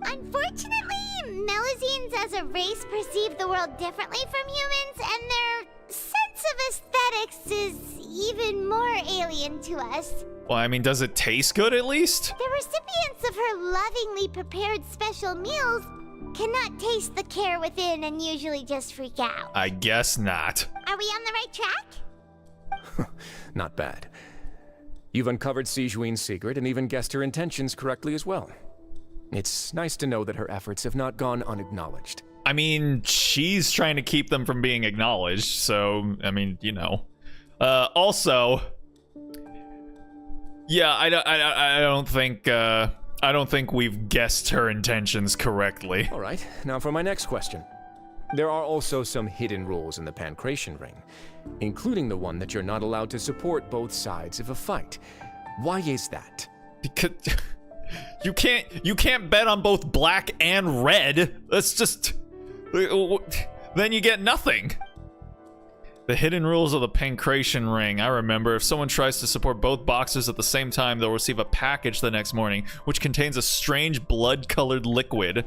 unfortunately, Melazines as a race perceive the world differently from humans, and their sense of aesthetics is even more alien to us. Well, I mean, does it taste good at least? The recipients of her lovingly prepared special meals cannot taste the care within and usually just freak out. I guess not. Are we on the right track? Not bad. You've uncovered Sijuin's secret and even guessed her intentions correctly as well. It's nice to know that her efforts have not gone unacknowledged. I mean, she's trying to keep them from being acknowledged, so, I mean, you know. Also, yeah, I don't think we've guessed her intentions correctly. All right, now for my next question. There are also some hidden rules in the Pancration Ring, including the one that you're not allowed to support both sides of a fight. Why is that? Because you can't bet on both black and red. That's just, then you get nothing. The hidden rules of the Pancration Ring. I remember, if someone tries to support both boxers at the same time, they'll receive a package the next morning, which contains a strange blood-colored liquid.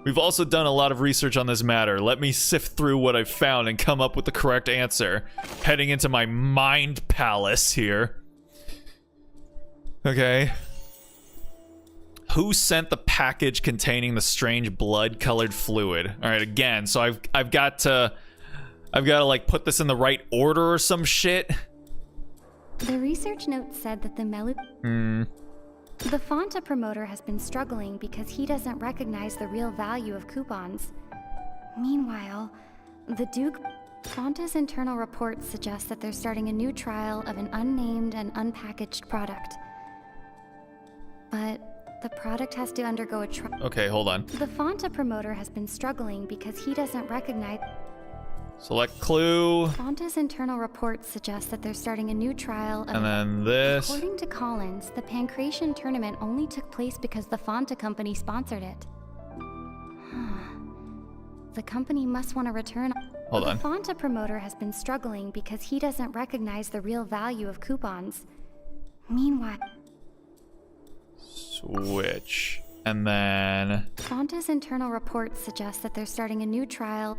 We've also done a lot of research on this matter. Let me sift through what I've found and come up with the correct answer. Heading into my mind palace here. Okay. Who sent the package containing the strange blood-colored fluid? All right, again, so I've got to like put this in the right order or some shit. The research note said that the Fonta promoter has been struggling because he doesn't recognize the real value of coupons. Meanwhile, the Duke... Fonta's internal reports suggest that they're starting a new trial of an unnamed and unpackaged product. But the product has to undergo a trial. Okay, hold on. The Fonta promoter has been struggling because he doesn't recognize... Select clue. Fonta's internal reports suggest that they're starting a new trial of... And then this. According to Collins, the Pancration tournament only took place because the Fonta company sponsored it. The company must want to return... Hold on. The Fonta promoter has been struggling because he doesn't recognize the real value of coupons. Meanwhile... Switch. And then... Fonta's internal reports suggest that they're starting a new trial...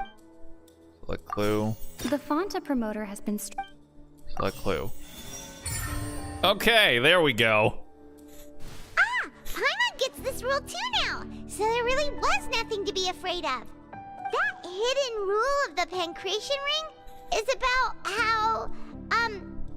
Select clue. The Fonta promoter has been... Select clue. Okay, there we go. Ah! Paimon gets this rule too now, so there really was nothing to be afraid of. That hidden rule of the Pancration Ring is about how,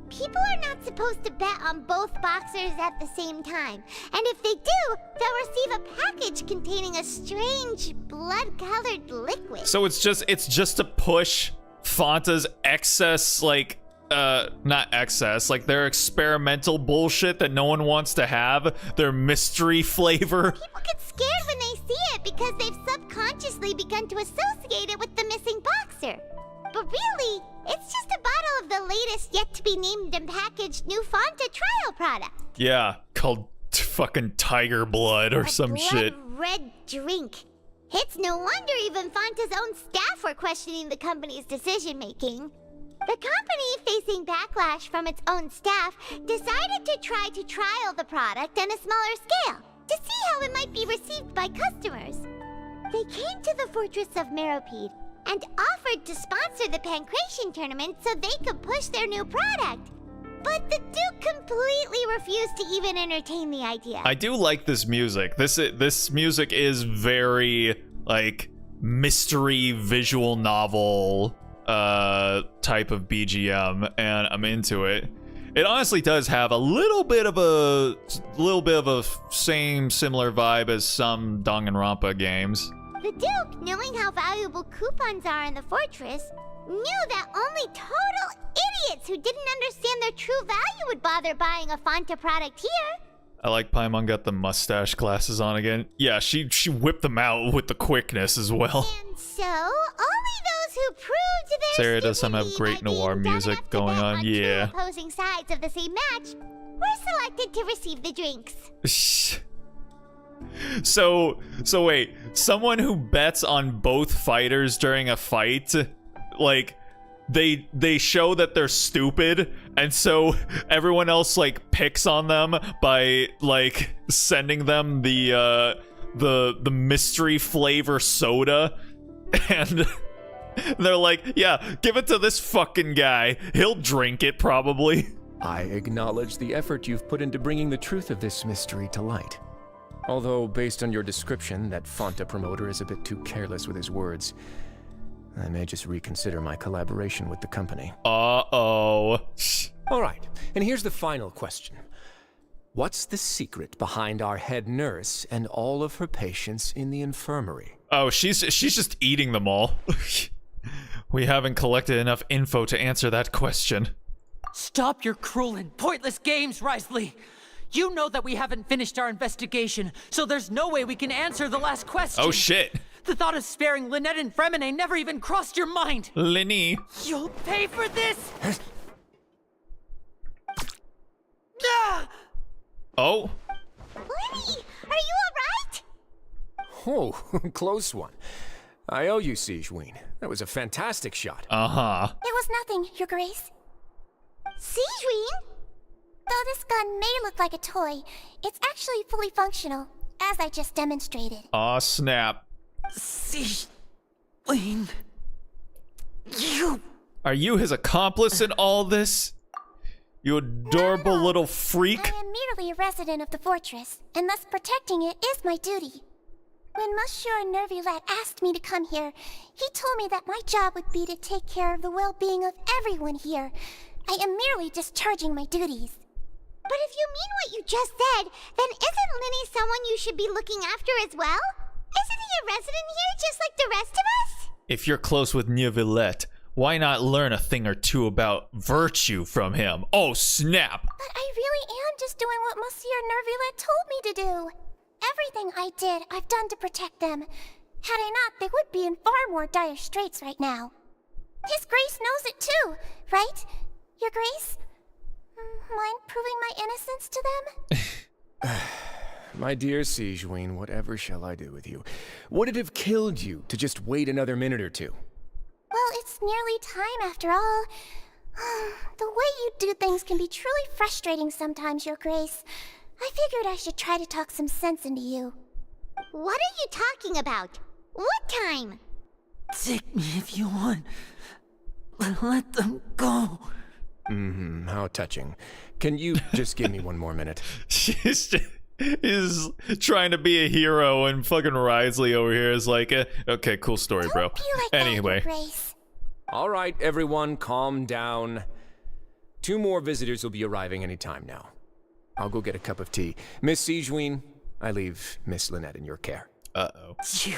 people People are not supposed to bet on both boxers at the same time. And if they do, they'll receive a package containing a strange blood-colored liquid. So it's just to push Fanta's excess, like, not excess, like their experimental bullshit that no one wants to have, their mystery flavor. People get scared when they see it because they've subconsciously begun to associate it with the missing boxer. But really, it's just a bottle of the latest yet-to-be-named and packaged new Fanta trial product. Yeah, called fucking tiger blood or some shit. Red drink. It's no wonder even Fanta's own staff were questioning the company's decision-making. The company, facing backlash from its own staff, decided to try to trial the product on a smaller scale to see how it might be received by customers. They came to the fortress of Meropide and offered to sponsor the Pancration tournament so they could push their new product. But the Duke completely refused to even entertain the idea. I do like this music. This music is very, like, mystery visual novel type of BGM, and I'm into it. It honestly does have a little bit of a similar vibe as some Danganronpa games. The Duke, knowing how valuable coupons are in the fortress, knew that only total idiots who didn't understand their true value would bother buying a Fanta product here. I like Paimon got the mustache glasses on again. Yeah, she whipped them out with the quickness as well. And so, only those who proved their Sarah does some have great noir music going on. Yeah. Two opposing sides of the same match were selected to receive the drinks. So wait, someone who bets on both fighters during a fight, like, they show that they're stupid, and so everyone else, like, picks on them by, like, sending them the mystery flavor soda, and they're like, yeah, give it to this fucking guy. He'll drink it, probably. I acknowledge the effort you've put into bringing the truth of this mystery to light. Although, based on your description, that Fanta promoter is a bit too careless with his words. I may just reconsider my collaboration with the company. Uh-oh. All right, and here's the final question. What's the secret behind our head nurse and all of her patients in the infirmary? Oh, she's just eating them all. We haven't collected enough info to answer that question. Stop your cruel and pointless games, Risley! You know that we haven't finished our investigation, so there's no way we can answer the last question. Oh, shit. The thought of sparing Lynette and Fremine never even crossed your mind. Linny. You'll pay for this! Ah! Oh. Lenny, are you alright? Oh, close one. I owe you, Sigewinne. That was a fantastic shot. Uh-huh. It was nothing, Your Grace. Sigewinne? Though this gun may look like a toy, it's actually fully functional, as I just demonstrated. Aw, snap. Sigewinne. You... Are you his accomplice in all this? You adorable little freak? I am merely a resident of the fortress, and thus protecting it is my duty. When Monsieur Nervulette asked me to come here, he told me that my job would be to take care of the well-being of everyone here. I am merely discharging my duties. But if you mean what you just said, then isn't Linny someone you should be looking after as well? Isn't he a resident here just like the rest of us? If you're close with Nervulette, why not learn a thing or two about virtue from him? Oh, snap! But I really am just doing what Monsieur Nervulette told me to do. Everything I did, I've done to protect them. Had I not, they would be in far more dire straits right now. His Grace knows it too, right? Your Grace? Mind proving my innocence to them? My dear Sigewinne, whatever shall I do with you? Would it have killed you to just wait another minute or two? Well, it's nearly time after all. The way you do things can be truly frustrating sometimes, Your Grace. I figured I should try to talk some sense into you. What are you talking about? What time? Take me if you want. But let them go. How touching. Can you just give me one more minute? She's trying to be a hero, and fucking Risley over here is like, okay, cool story, bro. Don't be like Anyway. that, Your Grace. All right, everyone, calm down. 2 more visitors will be arriving any time now. I'll go get a cup of tea. Miss Sijuin, I leave Miss Lynette in your care. Uh-oh. You...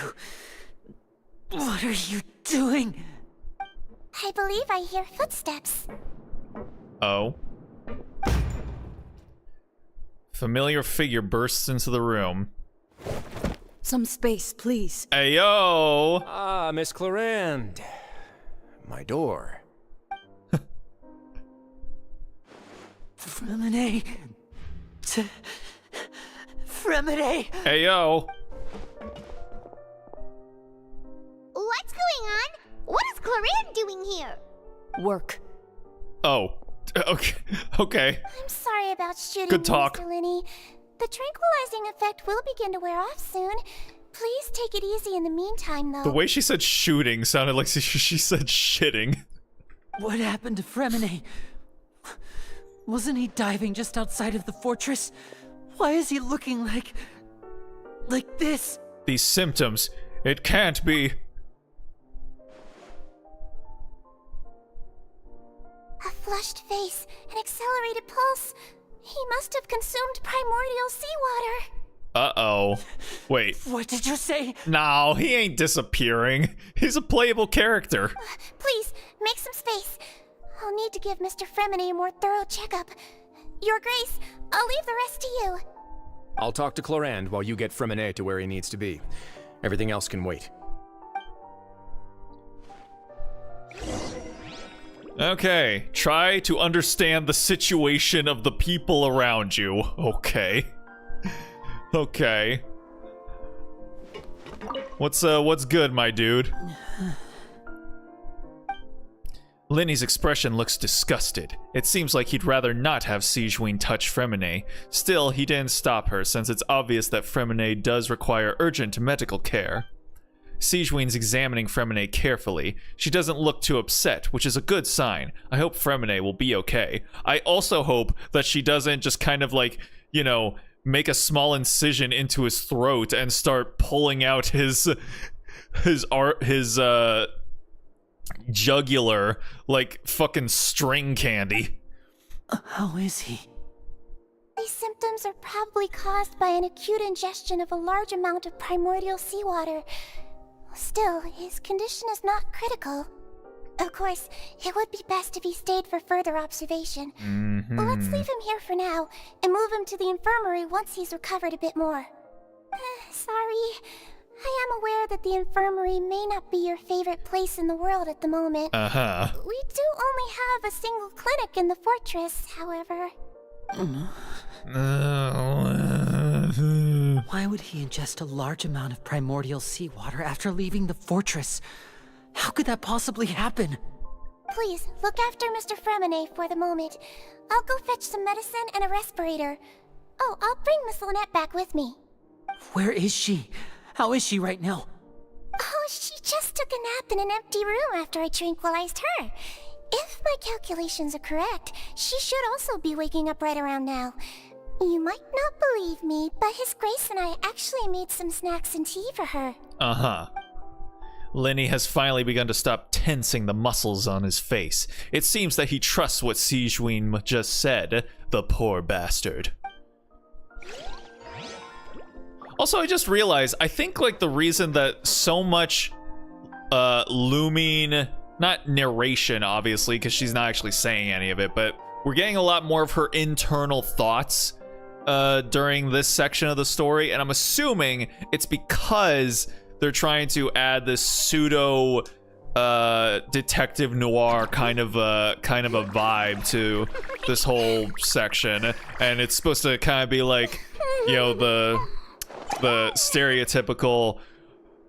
What are you doing? I believe I hear footsteps. Oh. Familiar figure bursts into the room. Some space, please. Ayo! Ah, Miss Clarand. My door. Fremine... Fremine... Ayo! What's going on? What is Clarand doing here? Work. Oh. Okay. Okay. I'm sorry about shooting, Good talk. Mr. Linney. The tranquilizing effect will begin to wear off soon. Please take it easy in the meantime, though. The way she said shooting sounded like she said shitting. What happened to Fremine? Wasn't he diving just outside of the fortress? Why is he looking like this? These symptoms. It can't be. A flushed face, an accelerated pulse. He must have consumed primordial seawater. Uh-oh. Wait. What did you say? No, he ain't disappearing. He's a playable character. Please, make some space. I'll need to give Mr. Fremine a more thorough checkup. Your Grace, I'll leave the rest to you. I'll talk to Clarand while you get Fremine to where he needs to be. Everything else can wait. Okay, try to understand the situation of the people around you. Okay. Okay. What's good, my dude? Linny's expression looks disgusted. It seems like he'd rather not have Sijuin touch Fremine. Still, he didn't stop her, since it's obvious that Fremine does require urgent medical care. Sijuin's examining Fremine carefully. She doesn't look too upset, which is a good sign. I hope Fremine will be okay. I also hope that she doesn't just kind of like, you know, make a small incision into his throat and start pulling out his jugular like fucking string candy. How is he? These symptoms are probably caused by an acute ingestion of a large amount of primordial seawater. Still, his condition is not critical. Of course, it would be best if he stayed for further observation. Let's leave him here for now, and move him to the infirmary once he's recovered a bit more. Sorry. I am aware that the infirmary may not be your favorite place in the world at the moment. Uh-huh. We do only have a single clinic in the fortress, however. Why would he ingest a large amount of primordial seawater after leaving the fortress? How could that possibly happen? Please, look after Mr. Fremine for the moment. I'll go fetch some medicine and a respirator. Oh, I'll bring Miss Lynette back with me. Where is she? How is she right now? Oh, she just took a nap in an empty room after I tranquilized her. If my calculations are correct, she should also be waking up right around now. You might not believe me, but His Grace and I actually made some snacks and tea for her. Uh-huh. Lenny has finally begun to stop tensing the muscles on his face. It seems that he trusts what Sijuin just said, the poor bastard. Also, I just realized, I think like the reason that so much looming, not narration obviously, because she's not actually saying any of it, but we're getting a lot more of her internal thoughts during this section of the story, and I'm assuming it's because they're trying to add this pseudo detective noir kind of a vibe to this whole section, and it's supposed to kind of be like, you know, the stereotypical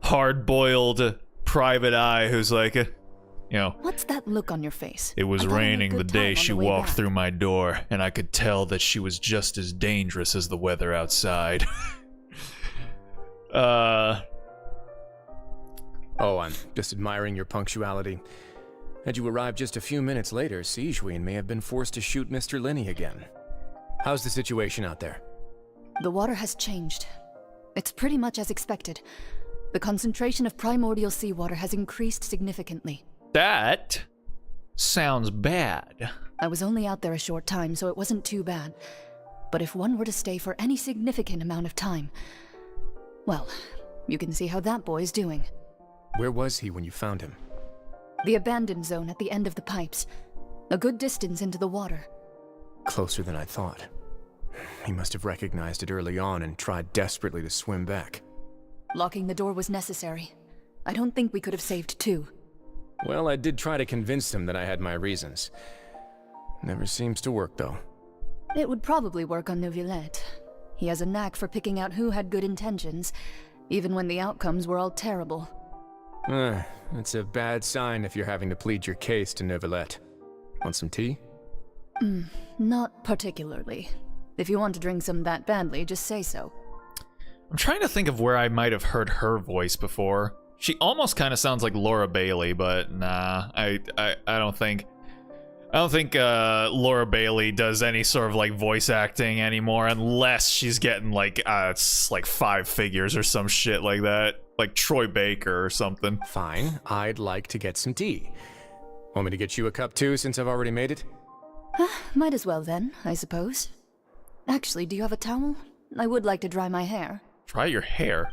hard-boiled private eye who's like, you know, What's that look on your face? it was I thought we had a raining the good day time on she the way walked back. through my door, and I could tell that she was just as dangerous as the weather outside. Oh, I'm just admiring your punctuality. Had you arrived just a few minutes later, Sijuin may have been forced to shoot Mr. Linney again. How's the situation out there? The water has changed. It's pretty much as expected. The concentration of primordial seawater has increased significantly. That sounds bad. I was only out there a short time, so it wasn't too bad. But if one were to stay for any significant amount of time, well, you can see how that boy's doing. Where was he when you found him? The abandoned zone at the end of the pipes. A good distance into the water. Closer than I thought. He must have recognized it early on and tried desperately to swim back. Locking the door was necessary. I don't think we could have saved two. Well, I did try to convince him that I had my reasons. Never seems to work, though. It would probably work on Neuvillette. He has a knack for picking out who had good intentions, even when the outcomes were all terrible. It's a bad sign if you're having to plead your case to Neuvillette. Want some tea? Not particularly. If you want to drink some that badly, just say so. I'm trying to think of where I might have heard her voice before. She almost kind of sounds like Laura Bailey, but nah, I don't think Laura Bailey does any sort of like voice acting anymore, unless she's getting like it's like 5 figures or some shit like that, like Troy Baker or something. Fine, I'd like to get some tea. Want me to get you a cup too, since I've already made it? Might as well then, I suppose. Actually, do you have a towel? I would like to dry my hair. Dry your hair?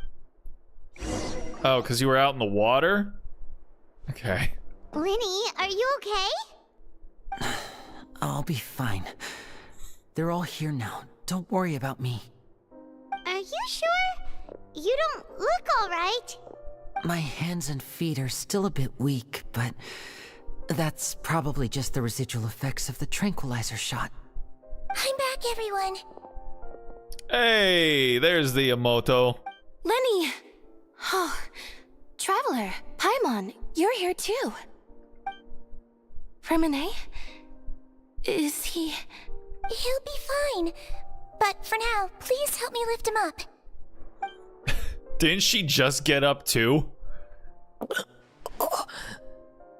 Oh, because you were out in the water? Okay. Lenny, are you okay? I'll be fine. They're all here now. Don't worry about me. Are you sure? You don't look alright. My hands and feet are still a bit weak, but that's probably just the residual effects of the tranquilizer shot. I'm back, everyone. Hey, there's the Emoto. Lenny! Oh, Traveler, Paimon, you're here too. Fremine? Is he... He'll be fine. But for now, please help me lift him up. Didn't she just get up too?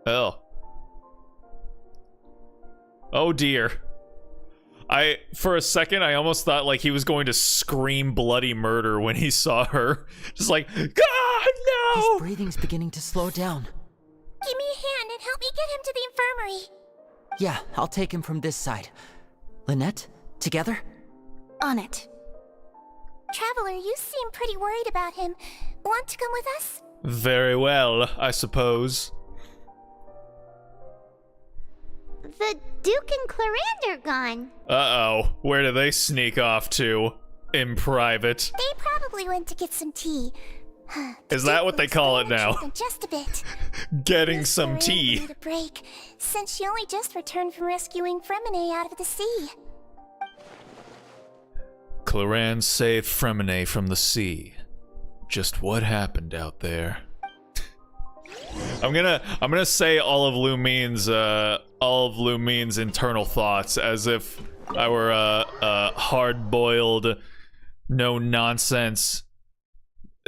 Oh. Oh dear. For a second, I almost thought like he was going to scream bloody murder when he saw her. Just like, God, no! His breathing's beginning to slow down. Give me a hand and help me get him to the infirmary. Yeah, I'll take him from this side. Lynette, together? On it. Traveler, you seem pretty worried about him. Want to come with us? Very well, I suppose. The Duke and Clarande are gone. Uh-oh, where do they sneak off to? In private. They probably went to get some tea. Is that what they call it now? Just a bit. Getting Miss some Clarande tea. need a break, since she only just returned from rescuing Fremine out of the sea. Clarande saved Fremine from the sea. Just what happened out there? I'm gonna say all of Lumine's internal thoughts as if I were a hard-boiled, no-nonsense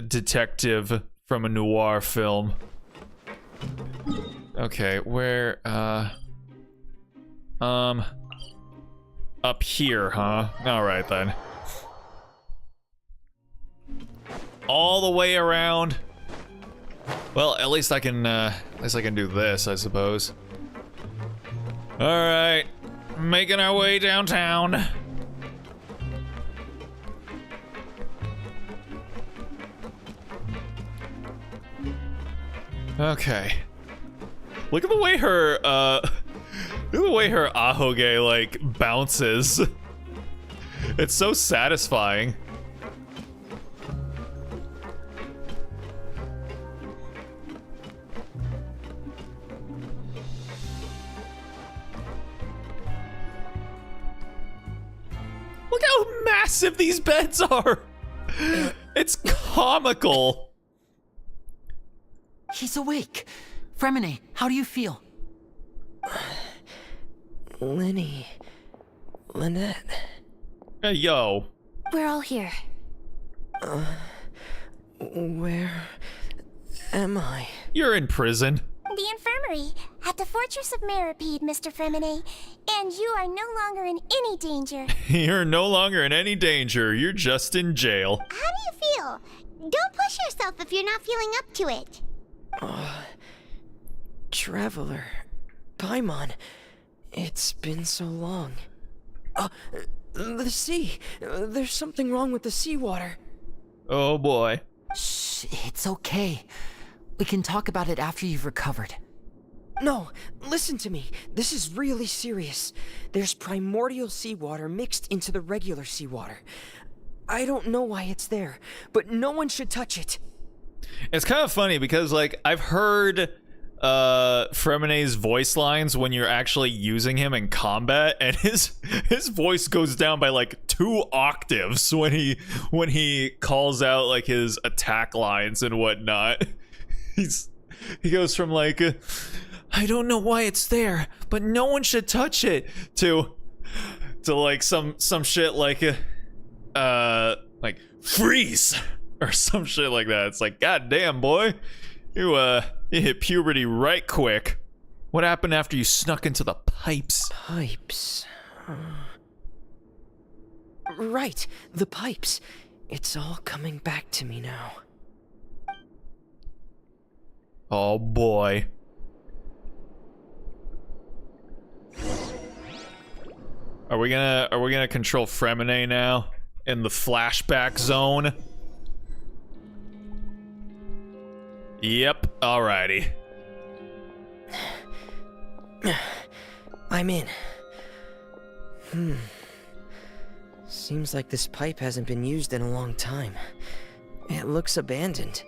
detective from a noir film. Okay, where, up here, huh? Alright then. All the way around. Well, at least I can do this, I suppose. Alright, making our way downtown. Okay. Look at the way her, look at the way her ahoge, like, bounces. It's so satisfying. Look how massive these beds are! It's comical. He's awake. Fremine, how do you feel? Lenny. Lynette. Hey, yo. We're all here. Where am I? You're in prison. The infirmary, at the Fortress of Meripede, Mr. Fremine, and you are no longer in any danger. You're no longer in any danger. You're just in jail. How do you feel? Don't push yourself if you're not feeling up to it. Traveler. Paimon. It's been so long. The sea. There's something wrong with the seawater. Oh boy. Shh, it's okay. We can talk about it after you've recovered. No, listen to me. This is really serious. There's primordial seawater mixed into the regular seawater. I don't know why it's there, but no one should touch it. It's kind of funny because, like, I've heard Fremene's voice lines when you're actually using him in combat, and his voice goes down by like 2 octaves when he calls out like his attack lines and whatnot. He goes from like I don't know why it's there, but no one should touch it to like some shit like freeze or some shit like that. It's like, god damn, boy, you hit puberty right quick. What happened after you snuck into the pipes? Pipes. Right, the pipes. It's all coming back to me now. Oh boy. Are we gonna control Fremene now in the flashback zone? Yep, alrighty. I'm in. Seems like this pipe hasn't been used in a long time. It looks abandoned.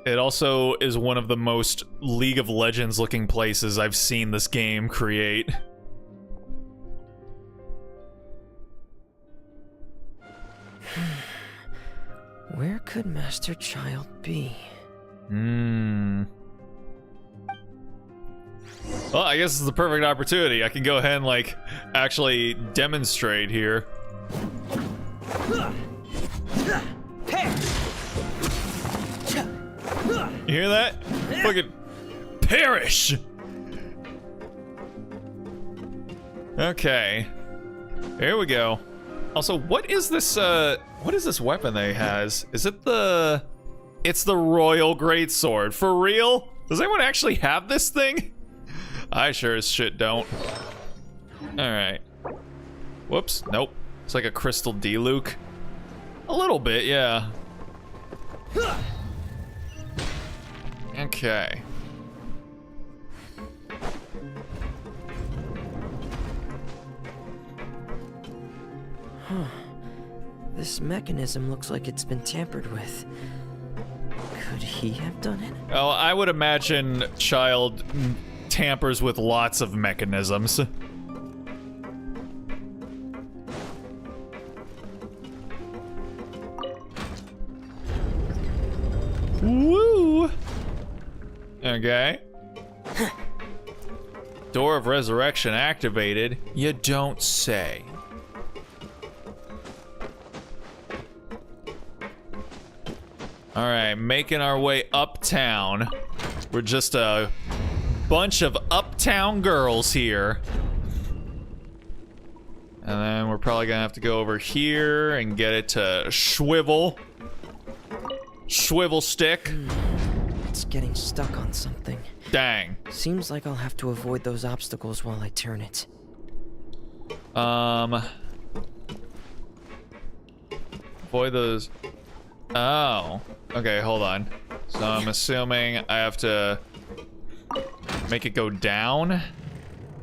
It also is one of the most League of Legends looking places I've seen this game create. Where could Master Child be? Well, I guess it's the perfect opportunity. I can go ahead and, like, actually demonstrate here. You hear that? Fucking perish! Okay. Here we go. Also, what is this weapon that he has? Is it the... It's the Royal Greatsword. For real? Does anyone actually have this thing? I sure as shit don't. Alright. Whoops. Nope. It's like a Crystal D-Luke. A little bit, yeah. Okay. Huh. This mechanism looks like it's been tampered with. Could he have done it? Oh, I would imagine Child tampers with lots of mechanisms. Woo! Okay. Door of Resurrection activated. You don't say. All right, making our way uptown. We're just a bunch of uptown girls here. And then we're probably gonna have to go over here and get it to swivel. Swivel stick. It's getting stuck on something. Dang. Seems like I'll have to avoid those obstacles while I turn it. Avoid those. Oh. Okay, hold on. So I'm assuming I have to make it go down,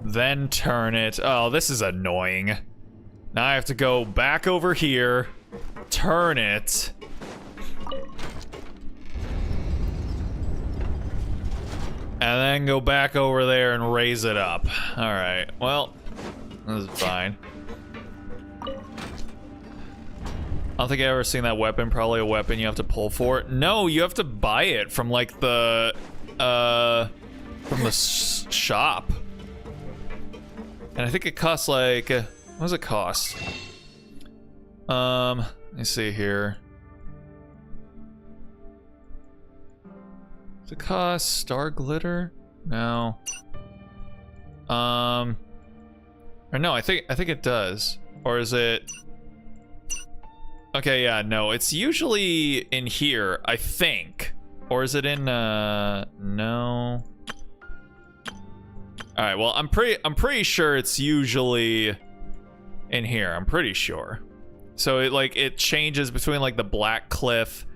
then turn it. Oh, this is annoying. Now I have to go back over here, turn it. And then go back over there and raise it up. All right, well, this is fine. I don't think I've ever seen that weapon. Probably a weapon you have to pull for. No, you have to buy it from like the shop. And I think it costs like, what does it cost? Let me see here. Does it cost star glitter? No. Or no, I think it does. Or is it? Okay, yeah, no, it's usually in here, I think. Or is it in, no. All right, well, I'm pretty sure it's usually in here. I'm pretty sure. So it changes between like the Black Cliff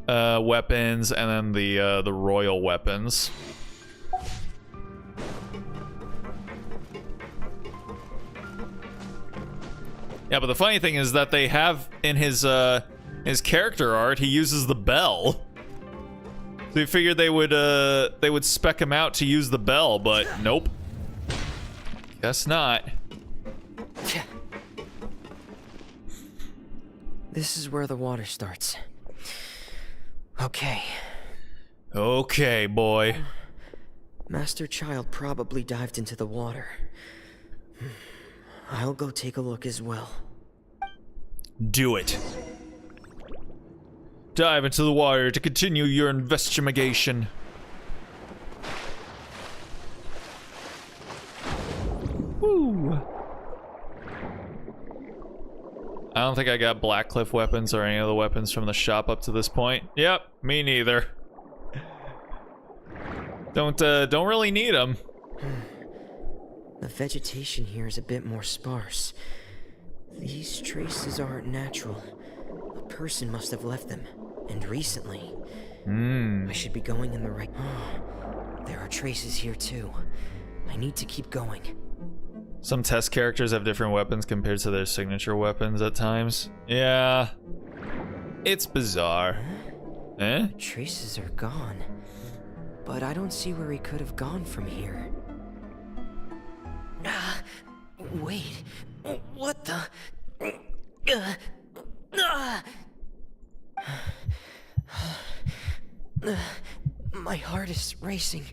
weapons and then the royal weapons. Yeah, but the funny thing is that they have in his character art, he uses the bell. So you figured they would spec him out to use the bell, but nope. Guess not. This is where the water starts. Okay. Okay, boy. Master Child probably dived into the water. I'll go take a look as well. Do it. Dive into the water to continue your investigation. Woo. I don't think I got Black Cliff weapons or any of the weapons from the shop up to this point. Yep, me neither. Don't really need them. The vegetation here is a bit more sparse. These traces aren't natural. A person must have left them, and recently. I should be going in the right... There are traces here too. I need to keep going. Some test characters have different weapons compared to their signature weapons at times. Yeah. It's bizarre. Eh? The traces are gone. But I don't see where he could have gone from here. Wait. What the... My heart is racing,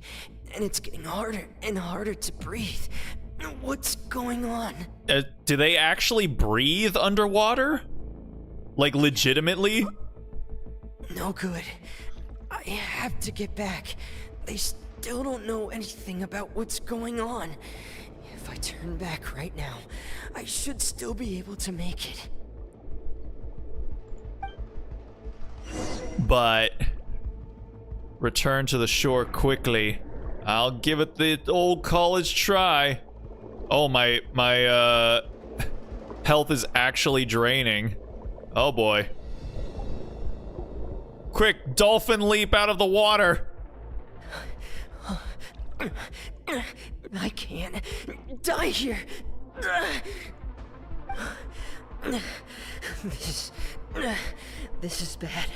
and it's getting harder and harder to breathe. What's going on? Do they actually breathe underwater? Like, legitimately? No good. I have to get back. They still don't know anything about what's going on. If I turn back right now, I should still be able to make it. But return to the shore quickly. I'll give it the old college try. Oh, my health is actually draining. Oh boy. Quick, dolphin leap out of the water. I can't die here. This is bad.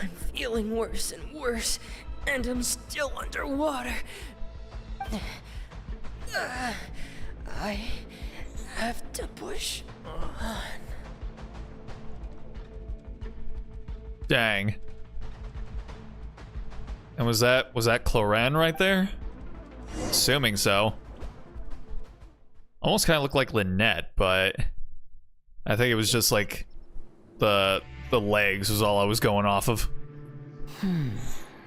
I'm feeling worse and worse, and I'm still underwater. I have to push on. Dang. And was that Cloran right there? Assuming so. Almost kind of looked like Lynette, but I think it was just like the legs was all I was going off of.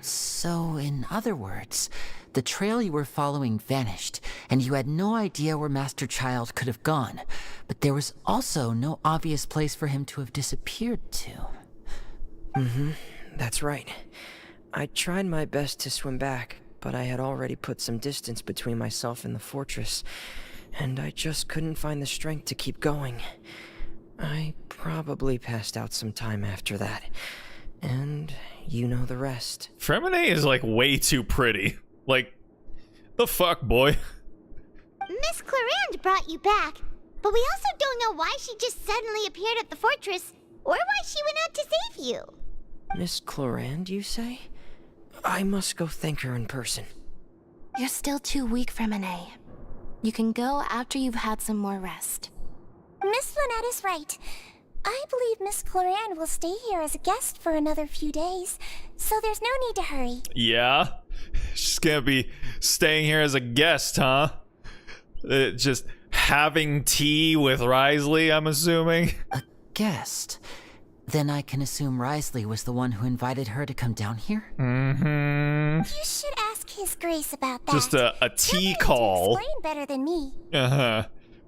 So, in other words, the trail you were following vanished, and you had no idea where Master Child could have gone, but there was also no obvious place for him to have disappeared to. That's right. I tried my best to swim back, but I had already put some distance between myself and the fortress, and I just couldn't find the strength to keep going. I probably passed out some time after that, and you know the rest. Fremine is like way too pretty. Like, the fuck, boy? Miss Clarande brought you back, but we also don't know why she just suddenly appeared at the fortress, or why she went out to save you. Miss Clarande, you say? I must go thank her in person. You're still too weak, Fremine. You can go after you've had some more rest. Miss Lynette is right. I believe Miss Clarande will stay here as a guest for another few days, so there's no need to hurry. Yeah? She's gonna be staying here as a guest, huh? Just having tea with Risley, I'm assuming? A guest? Then I can assume Risley was the one who invited her to come down here? You should ask His Grace about that. Just a tea call. Explain better than me.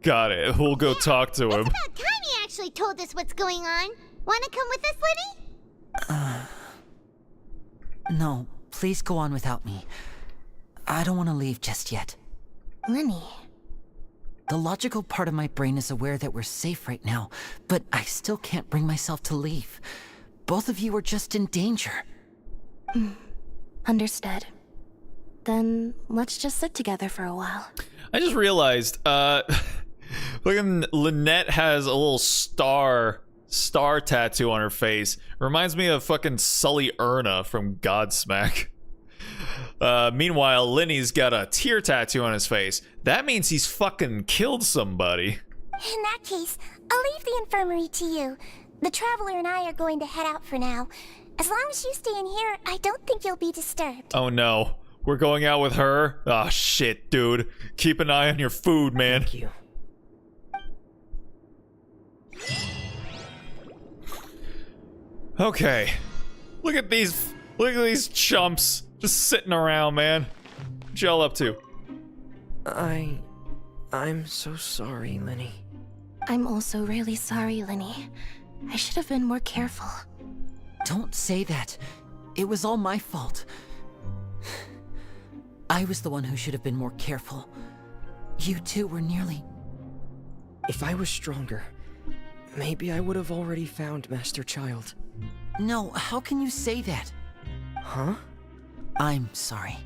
Got it. We'll go talk to him. It's about time he actually told us what's going on. Wanna come with us, Liddy? No, please go on without me. I don't want to leave just yet. Lenny. The logical part of my brain is aware that we're safe right now, but I still can't bring myself to leave. Both of you are just in danger. Understood. Then let's just sit together for a while. I just realized, fucking Lynette has a little star tattoo on her face. Reminds me of fucking Sully Erna from Godsmack. Meanwhile, Lenny's got a tear tattoo on his face. That means he's fucking killed somebody. In that case, I'll leave the infirmary to you. The Traveler and I are going to head out for now. As long as you stay in here, I don't think you'll be disturbed. Oh no. We're going out with her? Oh shit, dude. Keep an eye on your food, man. Thank you. Okay. Look at these chumps just sitting around, man. What y'all up to? I'm so sorry, Lenny. I'm also really sorry, Lenny. I should have been more careful. Don't say that. It was all my fault. I was the one who should have been more careful. You two were nearly... If I was stronger, maybe I would have already found Master Child. No, how can you say that? Huh? I'm sorry.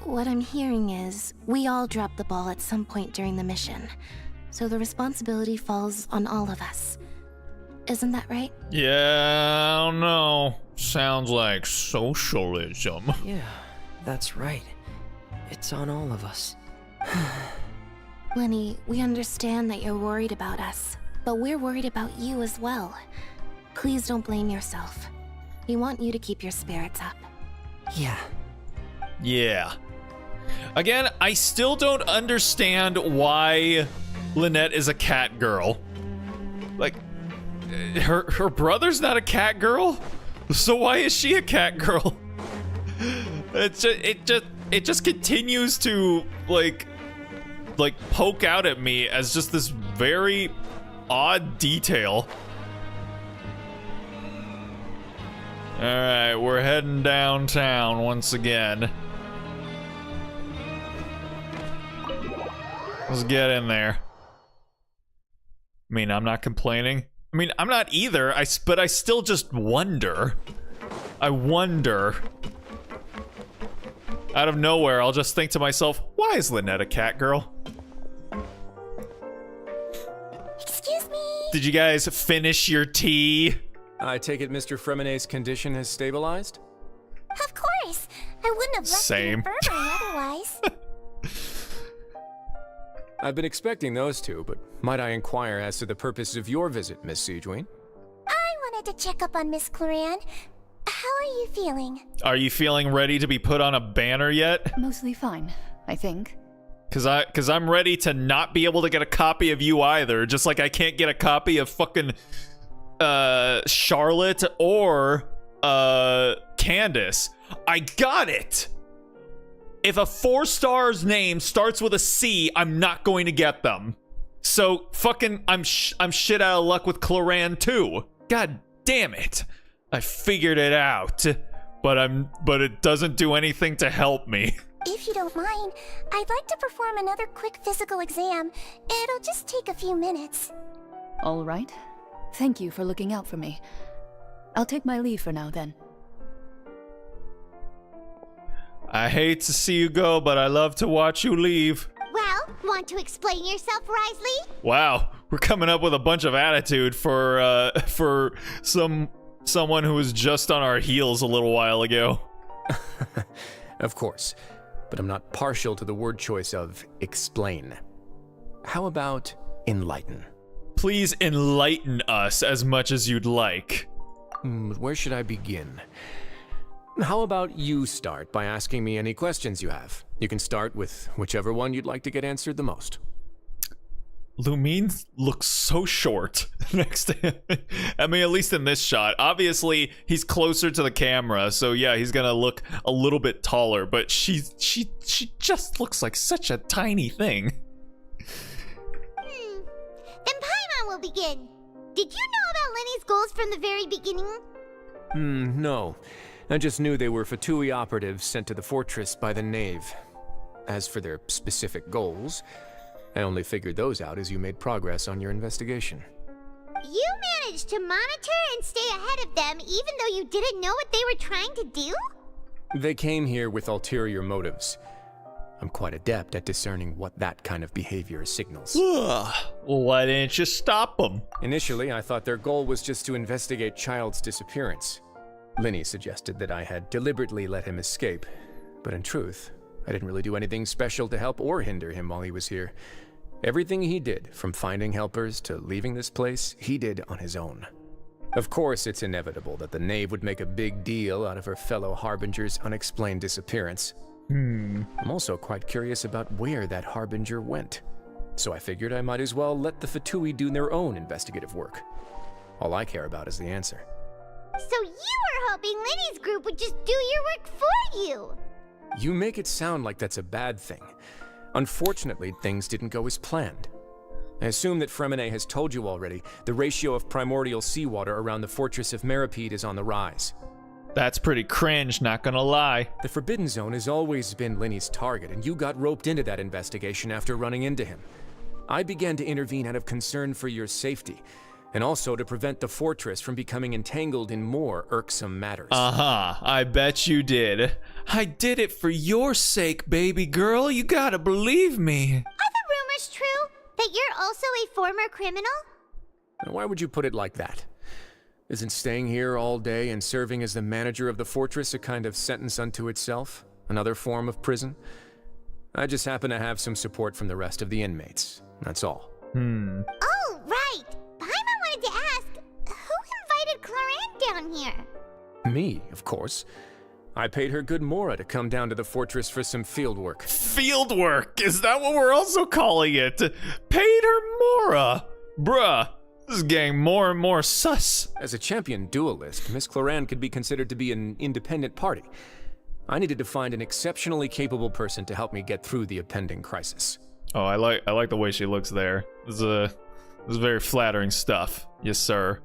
What I'm hearing is, we all dropped the ball at some point during the mission, so the responsibility falls on all of us. Isn't that right? Yeah, I don't know. Sounds like socialism. Yeah, that's right. It's on all of us. Lenny, we understand that you're worried about us, but we're worried about you as well. Please don't blame yourself. We want you to keep your spirits up. Yeah. Yeah. Again, I still don't understand why Lynette is a cat girl. Like, her brother's not a cat girl? So why is she a cat girl? It just continues to like poke out at me as just this very odd detail. All right, we're heading downtown once again. Let's get in there. I mean, I'm not complaining. I mean, I'm not either. But I still just wonder. I wonder. Out of nowhere, I'll just think to myself, why is Lynette a cat girl? Excuse me? Did you guys finish your tea? I take it Mr. Fremenay's condition has stabilized? Of course. I wouldn't have left Same. the infirmary otherwise. I've been expecting those two, but might I inquire as to the purpose of your visit, Miss Siegeween? I wanted to check up on Miss Cloran. How are you feeling? Are you feeling ready to be put on a banner yet? Mostly fine, I think. Cause I'm ready to not be able to get a copy of you either, just like I can't get a copy of fucking Charlotte or Candace. I got it. If a 4-star's name starts with a C, I'm not going to get them. So fucking I'm shit out of luck with Cloran too. God damn it. I figured it out. But it doesn't do anything to help me. If you don't mind, I'd like to perform another quick physical exam. It'll just take a few minutes. All right. Thank you for looking out for me. I'll take my leave for now, then. I hate to see you go, but I love to watch you leave. Well, want to explain yourself, Risley? Wow, we're coming up with a bunch of attitude for someone who was just on our heels a little while ago. Of course, but I'm not partial to the word choice of explain. How about enlighten? Please enlighten us as much as you'd like. Where should I begin? How about you start by asking me any questions you have? You can start with whichever one you'd like to get answered the most. Lumine looks so short next to him. I mean, at least in this shot. Obviously, he's closer to the camera, so yeah, he's gonna look a little bit taller, but she just looks like such a tiny thing. Then Paimon will begin. Did you know about Lenny's goals from the very beginning? No. I just knew they were Fatui operatives sent to the fortress by the Knave. as for their specific goals, I only figured those out as you made progress on your investigation. You managed to monitor and stay ahead of them even though you didn't know what they were trying to do? They came here with ulterior motives. I'm quite adept at discerning what that kind of behavior signals. Well, why didn't you stop them? Initially, I thought their goal was just to investigate Child's disappearance. Linny suggested that I had deliberately let him escape, but in truth, I didn't really do anything special to help or hinder him while he was here. Everything he did, from finding helpers to leaving this place, he did on his own. Of course, it's inevitable that the knave would make a big deal out of her fellow Harbinger's unexplained disappearance. I'm also quite curious about where that Harbinger went. So I figured I might as well let the Fatui do their own investigative work. All I care about is the answer. So you were hoping Linny's group would just do your work for you! You make it sound like that's a bad thing. Unfortunately, things didn't go as planned. I assume that Fremine has told you already, the ratio of primordial seawater around the fortress of Meripede is on the rise. That's pretty cringe, not gonna lie. The Forbidden Zone has always been Linny's target, and you got roped into that investigation after running into him. I began to intervene out of concern for your safety, and also to prevent the fortress from becoming entangled in more irksome matters. I bet you did. I did it for your sake, baby girl. You gotta believe me. Are the rumors true? That you're also a former criminal? Now, why would you put it like that? Isn't staying here all day and serving as the manager of the fortress a kind of sentence unto itself? Another form of prison? I just happen to have some support from the rest of the inmates. That's all. Oh, right! Paimon wanted to ask, who invited Cloran down here? Me, of course. I paid her good mora to come down to the fortress for some field work. Field work? Is that what we're also calling it? Paid her mora? Bruh, this is getting more and more sus. As a champion duelist, Miss Cloran could be considered to be an independent party. I needed to find an exceptionally capable person to help me get through the impending crisis. Oh, I like the way she looks there. This is very flattering stuff. Yes, sir.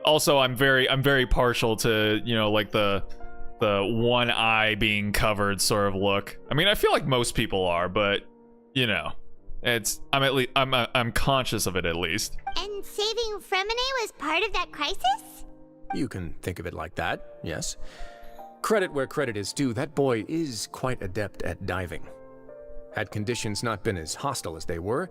Also, I'm very partial to, you know, like the one eye being covered sort of look. I mean, I feel like most people are, but you know, I'm conscious of it at least. And saving Fremine was part of that crisis? You can think of it like that, yes. Credit where credit is due, that boy is quite adept at diving. Had conditions not been as hostile as they were,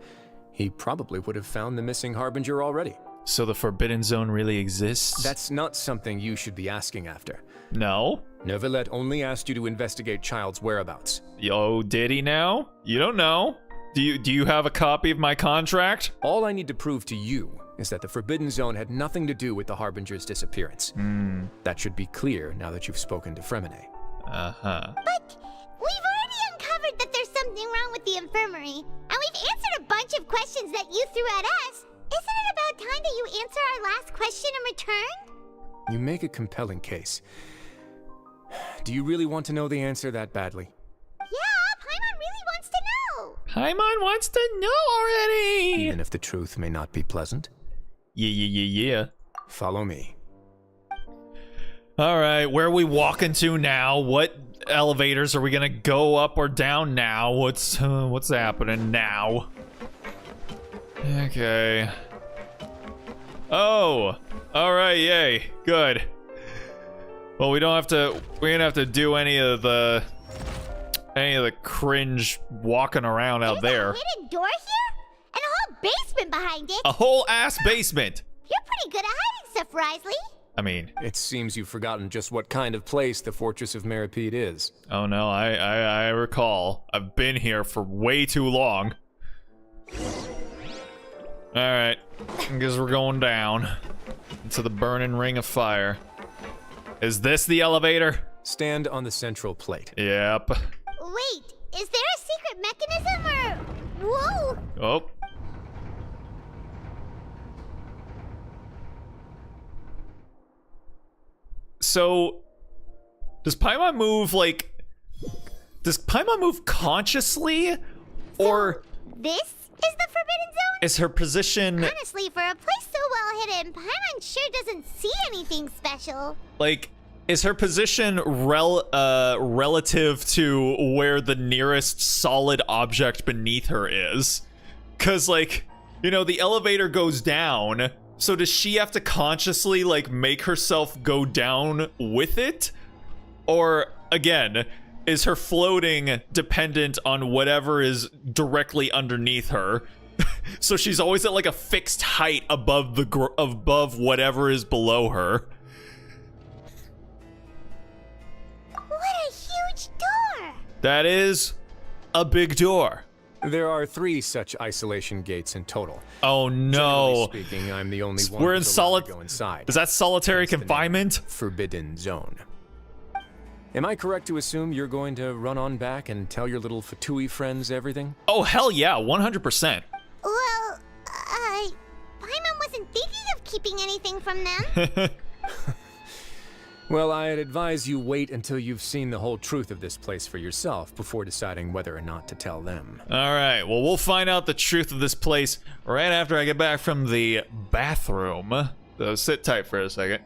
he probably would have found the missing Harbinger already. So the Forbidden Zone really exists? That's not something you should be asking after. No? Neuvillette only asked you to investigate Child's whereabouts. Yo, did he now? You don't know. Do you have a copy of my contract? All I need to prove to you is that the Forbidden Zone had nothing to do with the Harbinger's disappearance. That should be clear now that you've spoken to Fremine. But we've already uncovered that there's something wrong with the infirmary, and we've answered a bunch of questions that you threw at us. Isn't it about time that you answer our last question in return? You make a compelling case. Do you really want to know the answer that badly? Yeah, Paimon really wants to know. Paimon wants to know already. Even if the truth may not be pleasant? Yeah. Follow me. All right, where are we walking to now? What elevators are we gonna go up or down now? What's happening now? Okay. Oh, all right, yay, good. Well, we don't have to do any of the cringe walking around out there. There's a hidden door here? And a whole basement behind it? A whole ass basement. You're pretty good at hiding stuff, Risley. I mean, it seems you've forgotten just what kind of place the Fortress of Meripede is. Oh no, I recall. I've been here for way too long. Alright, I guess we're going down into the burning ring of fire. Is this the elevator? Stand on the central plate. Yep. Wait, is there a secret mechanism or... Whoa! Oh. So, does Paimon move, like... Does Paimon move consciously? Or... This is the Forbidden Zone? Is her position... Honestly, for a place so well hidden, Paimon sure doesn't see anything special. Like, Is her position relative to where the nearest solid object beneath her is? Because, like, you know, the elevator goes down, so does she have to consciously, like, make herself go down with it? Or, again, is her floating dependent on whatever is directly underneath her? So she's always at, like, a fixed height above above whatever is below her. What a huge door! That is a big door. There are 3 such isolation gates in total. Oh no! Generally speaking, I'm the only one We're in who's allowed to solid. go inside. Is that solitary Hence the name, confinement? Forbidden Zone. Am I correct to assume you're going to run on back and tell your little Fatui friends everything? Oh hell yeah, 100%. Well, Paimon wasn't thinking of keeping anything from them. Well, I'd advise you wait until you've seen the whole truth of this place for yourself before deciding whether or not to tell them. Alright, well, we'll find out the truth of this place right after I get back from the bathroom. So sit tight for a second.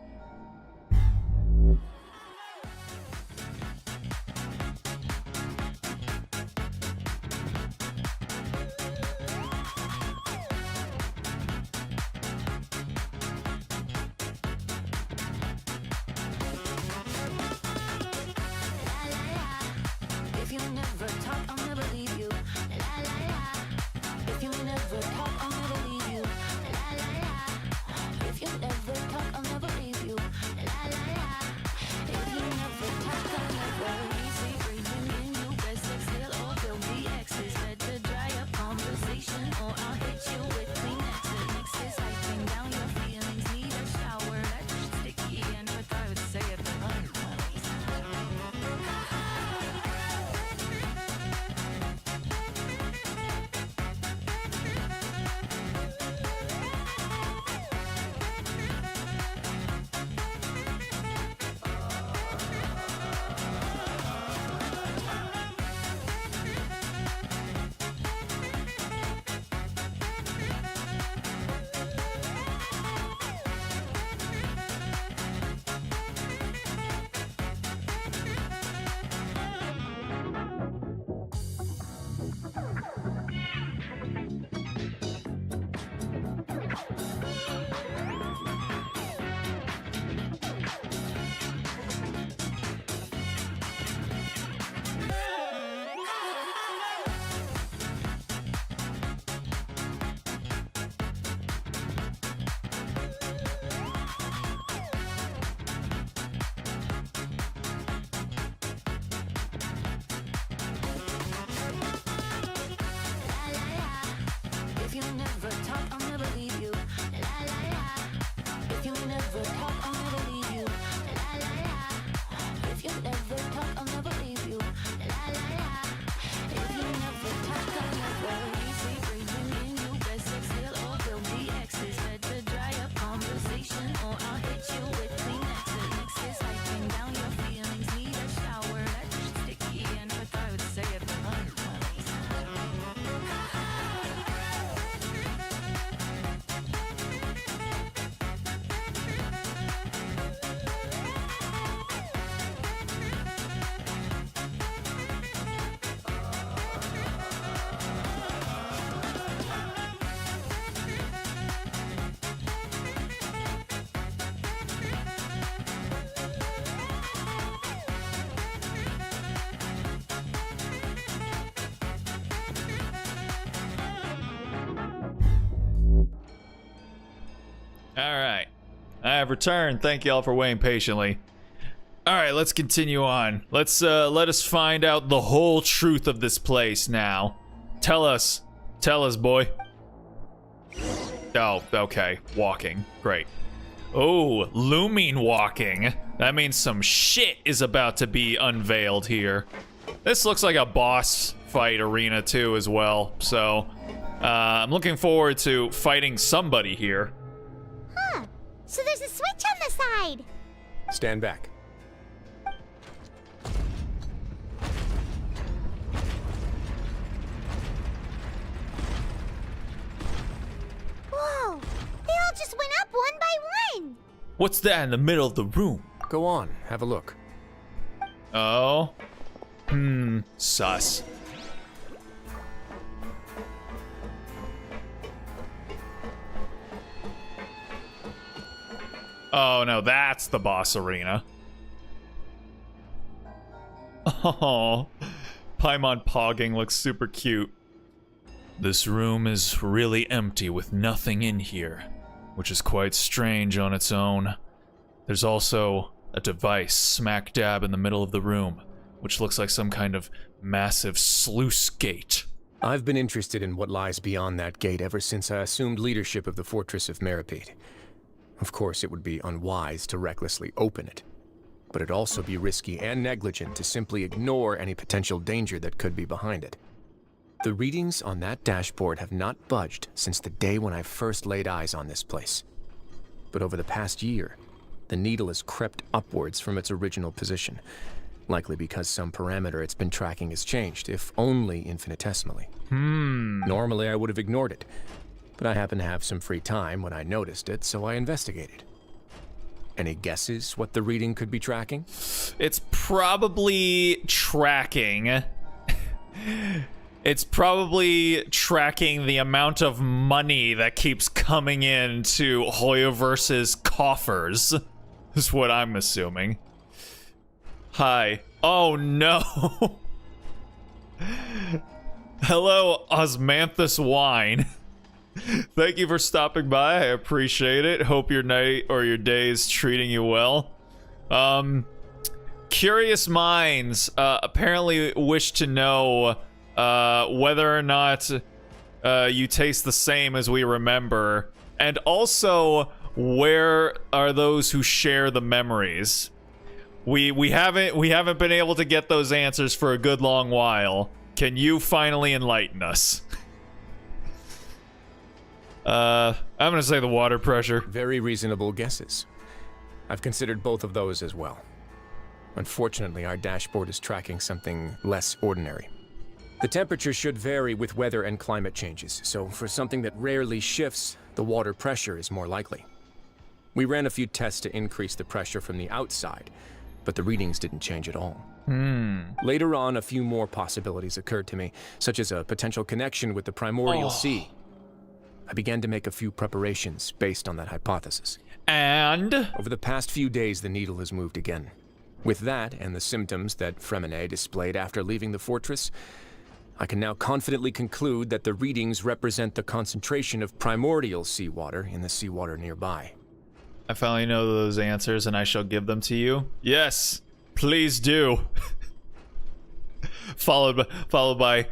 Alright. I have returned. Thank y'all for waiting patiently. Alright, let's continue on. Let us find out the whole truth of this place now. Tell us, boy. Oh, okay. Walking. Great. Oh, looming walking. That means some shit is about to be unveiled here. This looks like a boss fight arena too as well, so I'm looking forward to fighting somebody here. Huh. So there's a switch on the side. Stand back. Whoa. They all just went up one by one. What's that in the middle of the room? Go on, have a look. Oh. Sus. Oh no, that's the boss arena. Oh, Paimon pogging looks super cute. This room is really empty with nothing in here, which is quite strange on its own. There's also a device smack dab in the middle of the room, which looks like some kind of massive sluice gate. I've been interested in what lies beyond that gate ever since I assumed leadership of the Fortress of Meripede. Of course, it would be unwise to recklessly open it, but it'd also be risky and negligent to simply ignore any potential danger that could be behind it. The readings on that dashboard have not budged since the day when I first laid eyes on this place. But over the past year, the needle has crept upwards from its original position, likely because some parameter it's been tracking has changed, if only infinitesimally. Normally I would have ignored it, but I happened to have some free time when I noticed it, so I investigated. Any guesses what the reading could be tracking? It's probably tracking. It's probably tracking the amount of money that keeps coming into Hoyoverse's coffers, is what I'm assuming. Hi. Oh no. Hello, Osmanthus Wine. Thank you for stopping by. I appreciate it. Hope your night or your day is treating you well. Curious minds apparently wish to know whether or not you taste the same as we remember, and also where are those who share the memories. We haven't been able to get those answers for a good long while. Can you finally enlighten us? I'm gonna say the water pressure. Very reasonable guesses. I've considered both of those as well. Unfortunately, our dashboard is tracking something less ordinary. The temperature should vary with weather and climate changes, so for something that rarely shifts, the water pressure is more likely. We ran a few tests to increase the pressure from the outside, but the readings didn't change at all. Later on, a few more possibilities occurred to me, such as a potential connection with the primordial sea. I began to make a few preparations based on that hypothesis. And? Over the past few days, the needle has moved again. With that, and the symptoms that Fremine displayed after leaving the fortress, I can now confidently conclude that the readings represent the concentration of primordial seawater in the seawater nearby. I finally know those answers and I shall give them to you. Yes, please do. followed by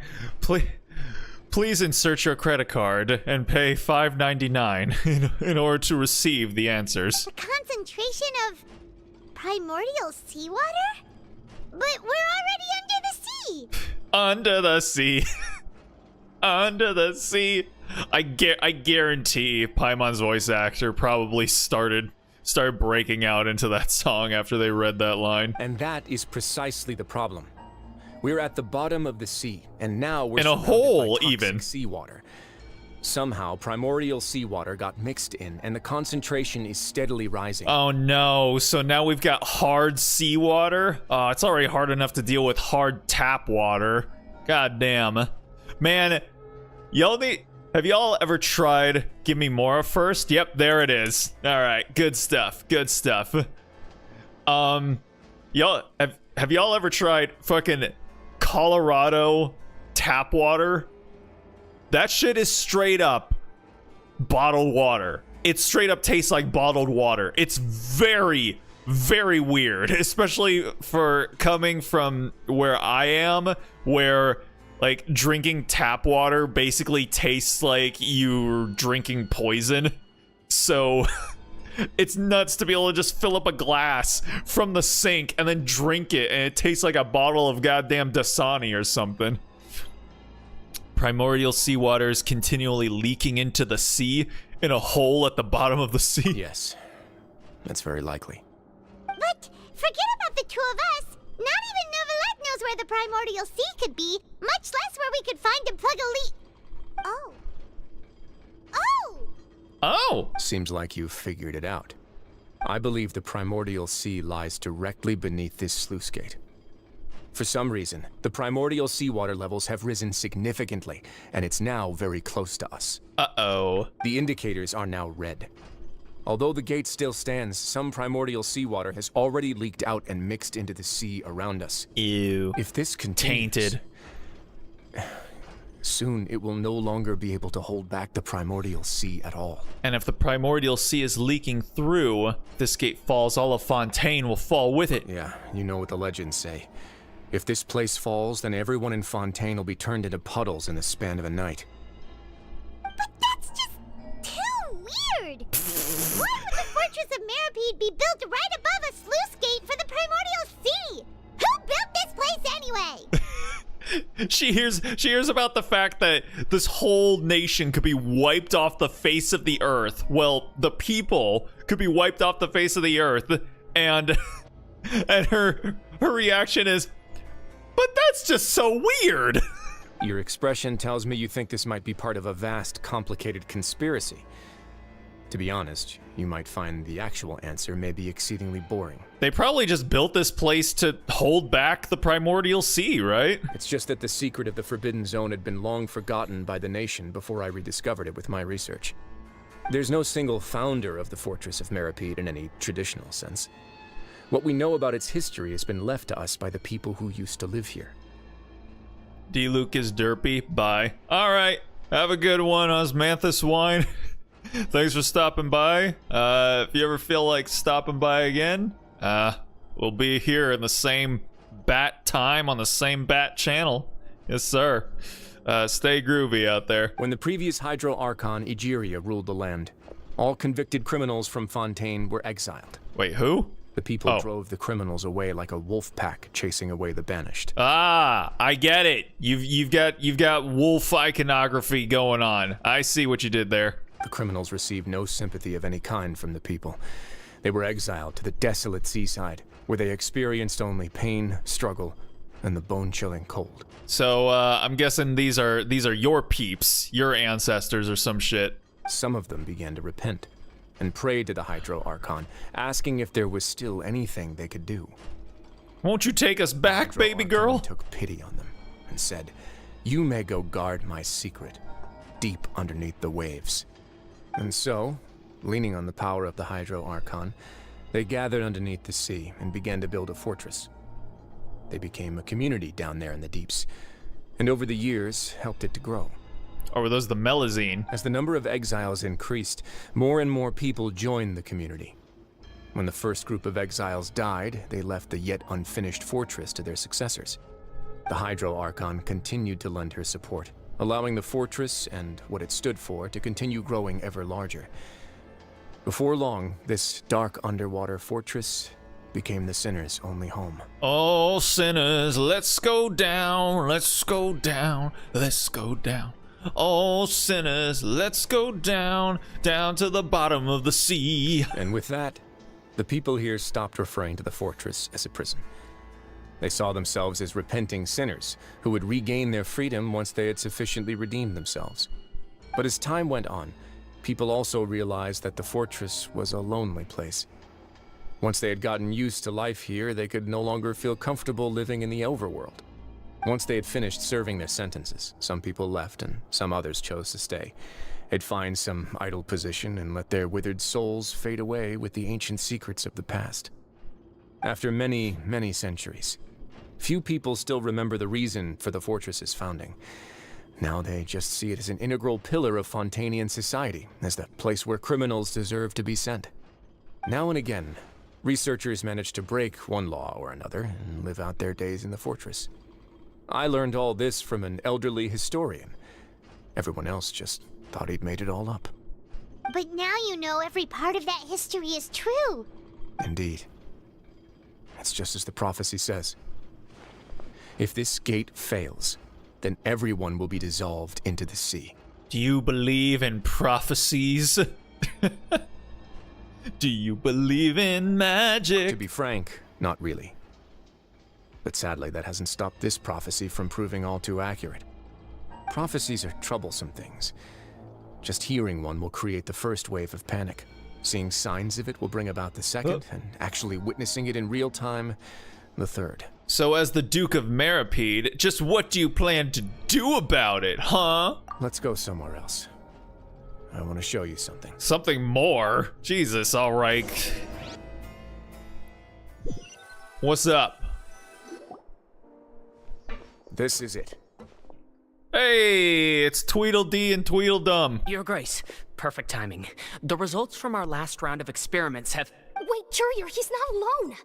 please insert your credit card and pay $5.99 in order to receive the answers. The concentration of primordial seawater? But we're already under the sea. Under the sea. Under the sea. I guarantee Paimon's voice actor probably started breaking out into that song after they read that line. And that is precisely the problem. We're at the bottom of the sea, and now we're in a surrounded hole, by toxic even seawater. Somehow, primordial seawater got mixed in, and the concentration is steadily rising. Oh no, so now we've got hard seawater? It's already hard enough to deal with hard tap water. God damn. Man, have y'all ever tried Give Me More first? Yep, there it is. Alright, good stuff, good stuff. Y'all, have y'all ever tried fucking Colorado tap water? That shit is straight up bottled water. It straight up tastes like bottled water. It's very, very weird, especially for coming from where I am, where like drinking tap water basically tastes like you're drinking poison. So it's nuts to be able to just fill up a glass from the sink and then drink it, and it tastes like a bottle of goddamn Dasani or something. Primordial seawater is continually leaking into the sea in a hole at the bottom of the sea. Yes, that's very likely. But forget about the two of us. Not even Neuvillette knows where the primordial sea could be, much less where we could find and plug a leak. Oh. Oh! Oh! Seems like you've figured it out. I believe the primordial sea lies directly beneath this sluice gate. For some reason, the primordial seawater levels have risen significantly, and it's now very close to us. Uh-oh. The indicators are now red. Although the gate still stands, some primordial seawater has already leaked out and mixed into the sea around us. Ew. If this continues, Tainted. soon it will no longer be able to hold back the primordial sea at all. And if the primordial sea is leaking through, this gate falls, all of Fontaine will fall with it. Yeah, you know what the legends say. If this place falls, then everyone in Fontaine will be turned into puddles in the span of a night. But that's just too weird! Why would the Fortress of Meripede be built right above a sluice gate for the primordial sea? Who built this place anyway? She hears about the fact that this whole nation could be wiped off the face of the earth. Well, the people could be wiped off the face of the earth, and her reaction is, but that's just so weird. Your expression tells me you think this might be part of a vast, complicated conspiracy. To be honest, you might find the actual answer may be exceedingly boring. They probably just built this place to hold back the primordial sea, right? It's just that the secret of the Forbidden Zone had been long forgotten by the nation before I rediscovered it with my research. There's no single founder of the Fortress of Meripede in any traditional sense. What we know about its history has been left to us by the people who used to live here. D. Lucas Derpy, bye. Alright, have a good one, Osmanthus Wine. Thanks for stopping by. If you ever feel like stopping by again, we'll be here in the same bat time on the same bat channel. Yes, sir. Stay groovy out there. When the previous Hydro Archon, Egeria, ruled the land, all convicted criminals from Fontaine were exiled. Wait, who? The people drove the criminals away like a wolf pack chasing away the banished. Ah, I get it. You've got wolf iconography going on. I see what you did there. The criminals received no sympathy of any kind from the people. They were exiled to the desolate seaside, where they experienced only pain, struggle, and the bone-chilling cold. So, I'm guessing these are your peeps, your ancestors or some shit. Some of them began to repent and prayed to the Hydro Archon, asking if there was still anything they could do. Won't you take us back, Hydro baby Archon girl? took pity on them and said, "You may go guard my secret, deep underneath the waves." And so, leaning on the power of the Hydro Archon, they gathered underneath the sea and began to build a fortress. They became a community down there in the deeps, and over the years helped it to grow. Or were those the Melazine? As the number of exiles increased, more and more people joined the community. When the first group of exiles died, they left the yet unfinished fortress to their successors. The Hydro Archon continued to lend her support, allowing the fortress and what it stood for to continue growing ever larger. Before long, this dark underwater fortress became the sinners' only home. Oh, sinners, let's go down, let's go down, let's go down. Oh, sinners, let's go down, down to the bottom of the sea. And with that, the people here stopped referring to the fortress as a prison. They saw themselves as repenting sinners who would regain their freedom once they had sufficiently redeemed themselves. But as time went on, people also realized that the fortress was a lonely place. Once they had gotten used to life here, they could no longer feel comfortable living in the overworld. Once they had finished serving their sentences, some people left and some others chose to stay. They'd find some idle position and let their withered souls fade away with the ancient secrets of the past. After many, many centuries, few people still remember the reason for the fortress's founding. Now they just see it as an integral pillar of Fontainian society, as the place where criminals deserve to be sent. Now and again, researchers manage to break one law or another and live out their days in the fortress. I learned all this from an elderly historian. Everyone else just thought he'd made it all up. But now you know every part of that history is true. Indeed. It's just as the prophecy says. If this gate fails, then everyone will be dissolved into the sea. Do you believe in prophecies? Do you believe in magic? To be frank, not really. But sadly, that hasn't stopped this prophecy from proving all too accurate. Prophecies are troublesome things. Just hearing one will create the first wave of panic, Seeing signs of it will bring about the second, and actually witnessing it in real time, the third. So as the Duke of Meripede, just what do you plan to do about it, huh? Let's go somewhere else. I want to show you something. Something more? Jesus, alright. What's up? This is it. Hey, it's Tweedledee and Tweedledum. Your Grace, perfect timing. The results from our last round of experiments have... Wait, Jurier, he's not alone.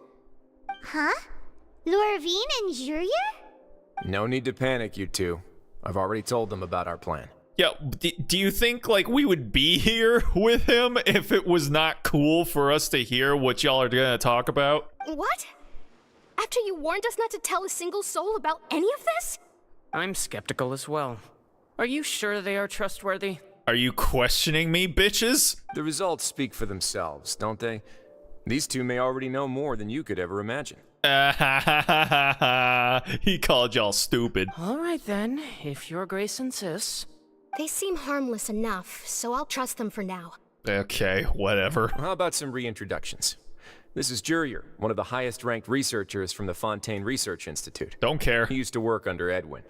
Huh? Lorvine and Jurier? No need to panic, you two. I've already told them about our plan. Yeah, do you think, like, we would be here with him if it was not cool for us to hear what y'all are gonna talk about? What? After you warned us not to tell a single soul about any of this? I'm skeptical as well. Are you sure they are trustworthy? Are you questioning me, bitches? The results speak for themselves, don't they? These two may already know more than you could ever imagine. He called y'all stupid. All right then, if Your Grace insists. They seem harmless enough, so I'll trust them for now. Okay, whatever. How about some reintroductions? This is Jurier, one of the highest-ranked researchers from the Fontaine Research Institute. Don't care. He used to work under Edwin.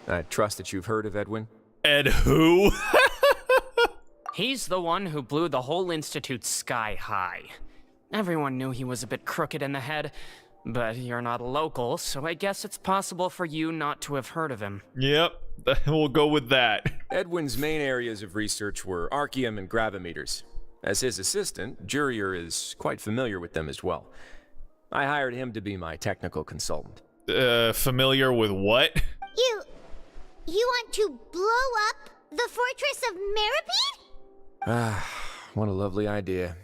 I trust that you've heard of Edwin? Ed who? He's the one who blew the whole institute sky high. Everyone knew he was a bit crooked in the head, but you're not a local, so I guess it's possible for you not to have heard of him. Yep, we'll go with that. Edwin's main areas of research were archeum and gravimeters. As his assistant, Jurier is quite familiar with them as well. I hired him to be my technical consultant. Familiar with what? You want to blow up the fortress of Meripede? Ah, what a lovely idea.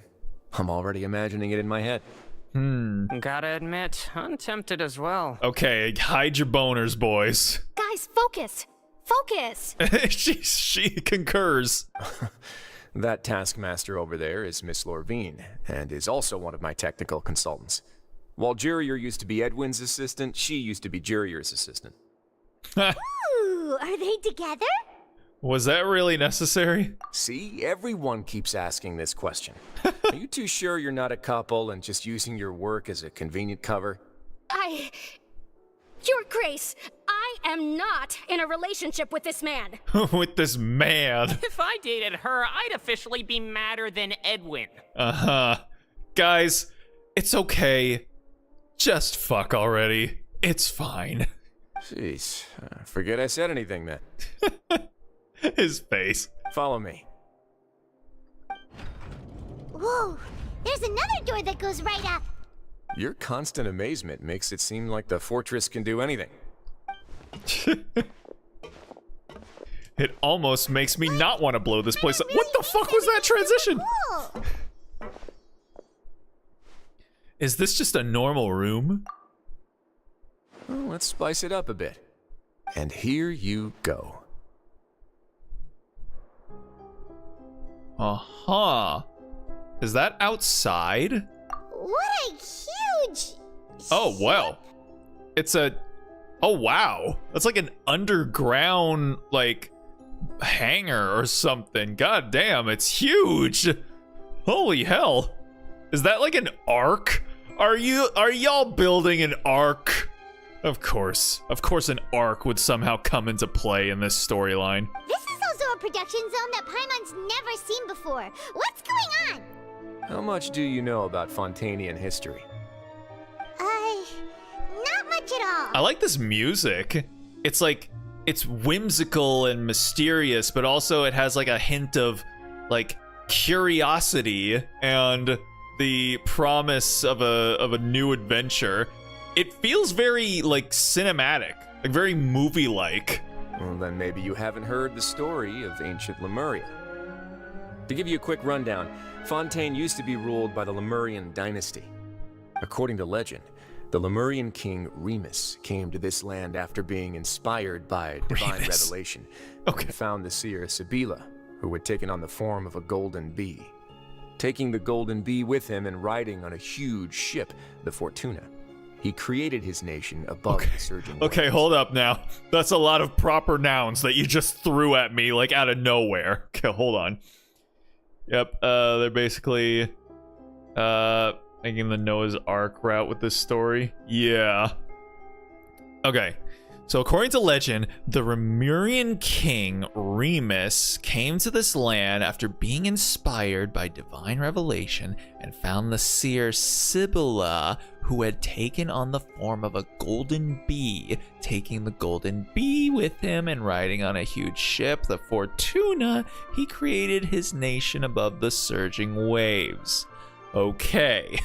I'm already imagining it in my head. Gotta admit, I'm tempted as well. Okay, hide your boners, boys. Guys, focus! Focus! she concurs. That taskmaster over there is Miss Lorvine, and is also one of my technical consultants. While Jurier used to be Edwin's assistant, she used to be Jurier's assistant. Ooh, are they together? Was that really necessary? See, everyone keeps asking this question. Are you too sure you're not a couple and just using your work as a convenient cover? Your Grace, I am not in a relationship with this man. With this man. If I dated her, I'd officially be madder than Edwin. Guys, it's okay. Just fuck already. It's fine. Jeez, forget I said anything then. His face. Follow me. Whoa, there's another door that goes right up. Your constant amazement makes it seem like the fortress can do anything. It almost makes me not want to blow this place up. What the fuck was that transition? Cool. Is this just a normal room? Well, let's spice it up a bit. And here you go. Uh-huh. Is that outside? What a huge... Oh, wow. It's a... Oh, wow. That's like an underground, like, hangar or something. God damn, it's huge. Holy hell. Is that like an ark? Are y'all building an ark? Of course. Of course an ark would somehow come into play in this storyline. This is also a production zone that Paimon's never seen before. What's going on? How much do you know about Fontainian history? Not much at all. I like this music. It's like, it's whimsical and mysterious, but also it has like a hint of like curiosity and the promise of a new adventure. It feels very like cinematic, like very movie-like. Well, then maybe you haven't heard the story of ancient Lemuria. To give you a quick rundown, Fontaine used to be ruled by the Lemurian dynasty. According to legend, the Lemurian king Remus came to this land after being inspired by divine revelation and found the seer Sibila, who had taken on the form of a golden bee. Taking the golden bee with him and riding on a huge ship, the Fortuna, he created his nation above the surging Okay, waves. hold up now. That's a lot of proper nouns that you just threw at me like out of nowhere. Okay, hold on. Yep, they're basically making the Noah's Ark route with this story. Yeah. Okay. So according to legend, the Remurian king Remus came to this land after being inspired by divine revelation and found the seer Sibylla, who had taken on the form of a golden bee, taking the golden bee with him and riding on a huge ship, the Fortuna. He created his nation above the surging waves. Okay.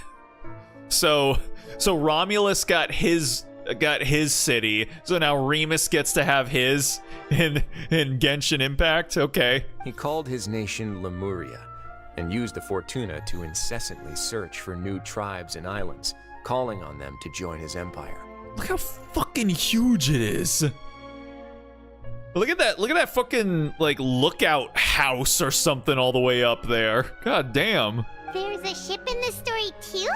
So Romulus got his city, so now Remus gets to have his in Genshin Impact. Okay. He called his nation Lemuria and used the Fortuna to incessantly search for new tribes and islands, calling on them to join his empire. Look how fucking huge it is. Look at that fucking like lookout house or something all the way up there. God damn. There's a ship in this story too?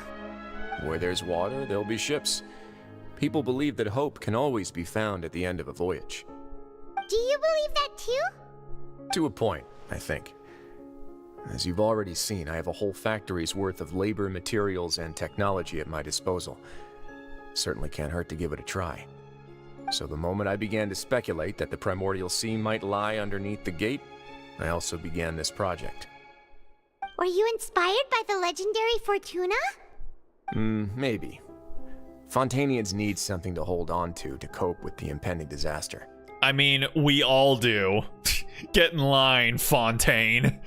Where there's water, there'll be ships. People believe that hope can always be found at the end of a voyage. Do you believe that too? To a point, I think. As you've already seen, I have a whole factory's worth of labor, materials, and technology at my disposal. Certainly can't hurt to give it a try. So the moment I began to speculate that the primordial sea might lie underneath the gate, I also began this project. Were you inspired by the legendary Fortuna? Maybe. Fontanians need something to hold on to cope with the impending disaster. I mean, we all do. Get in line, Fontaine.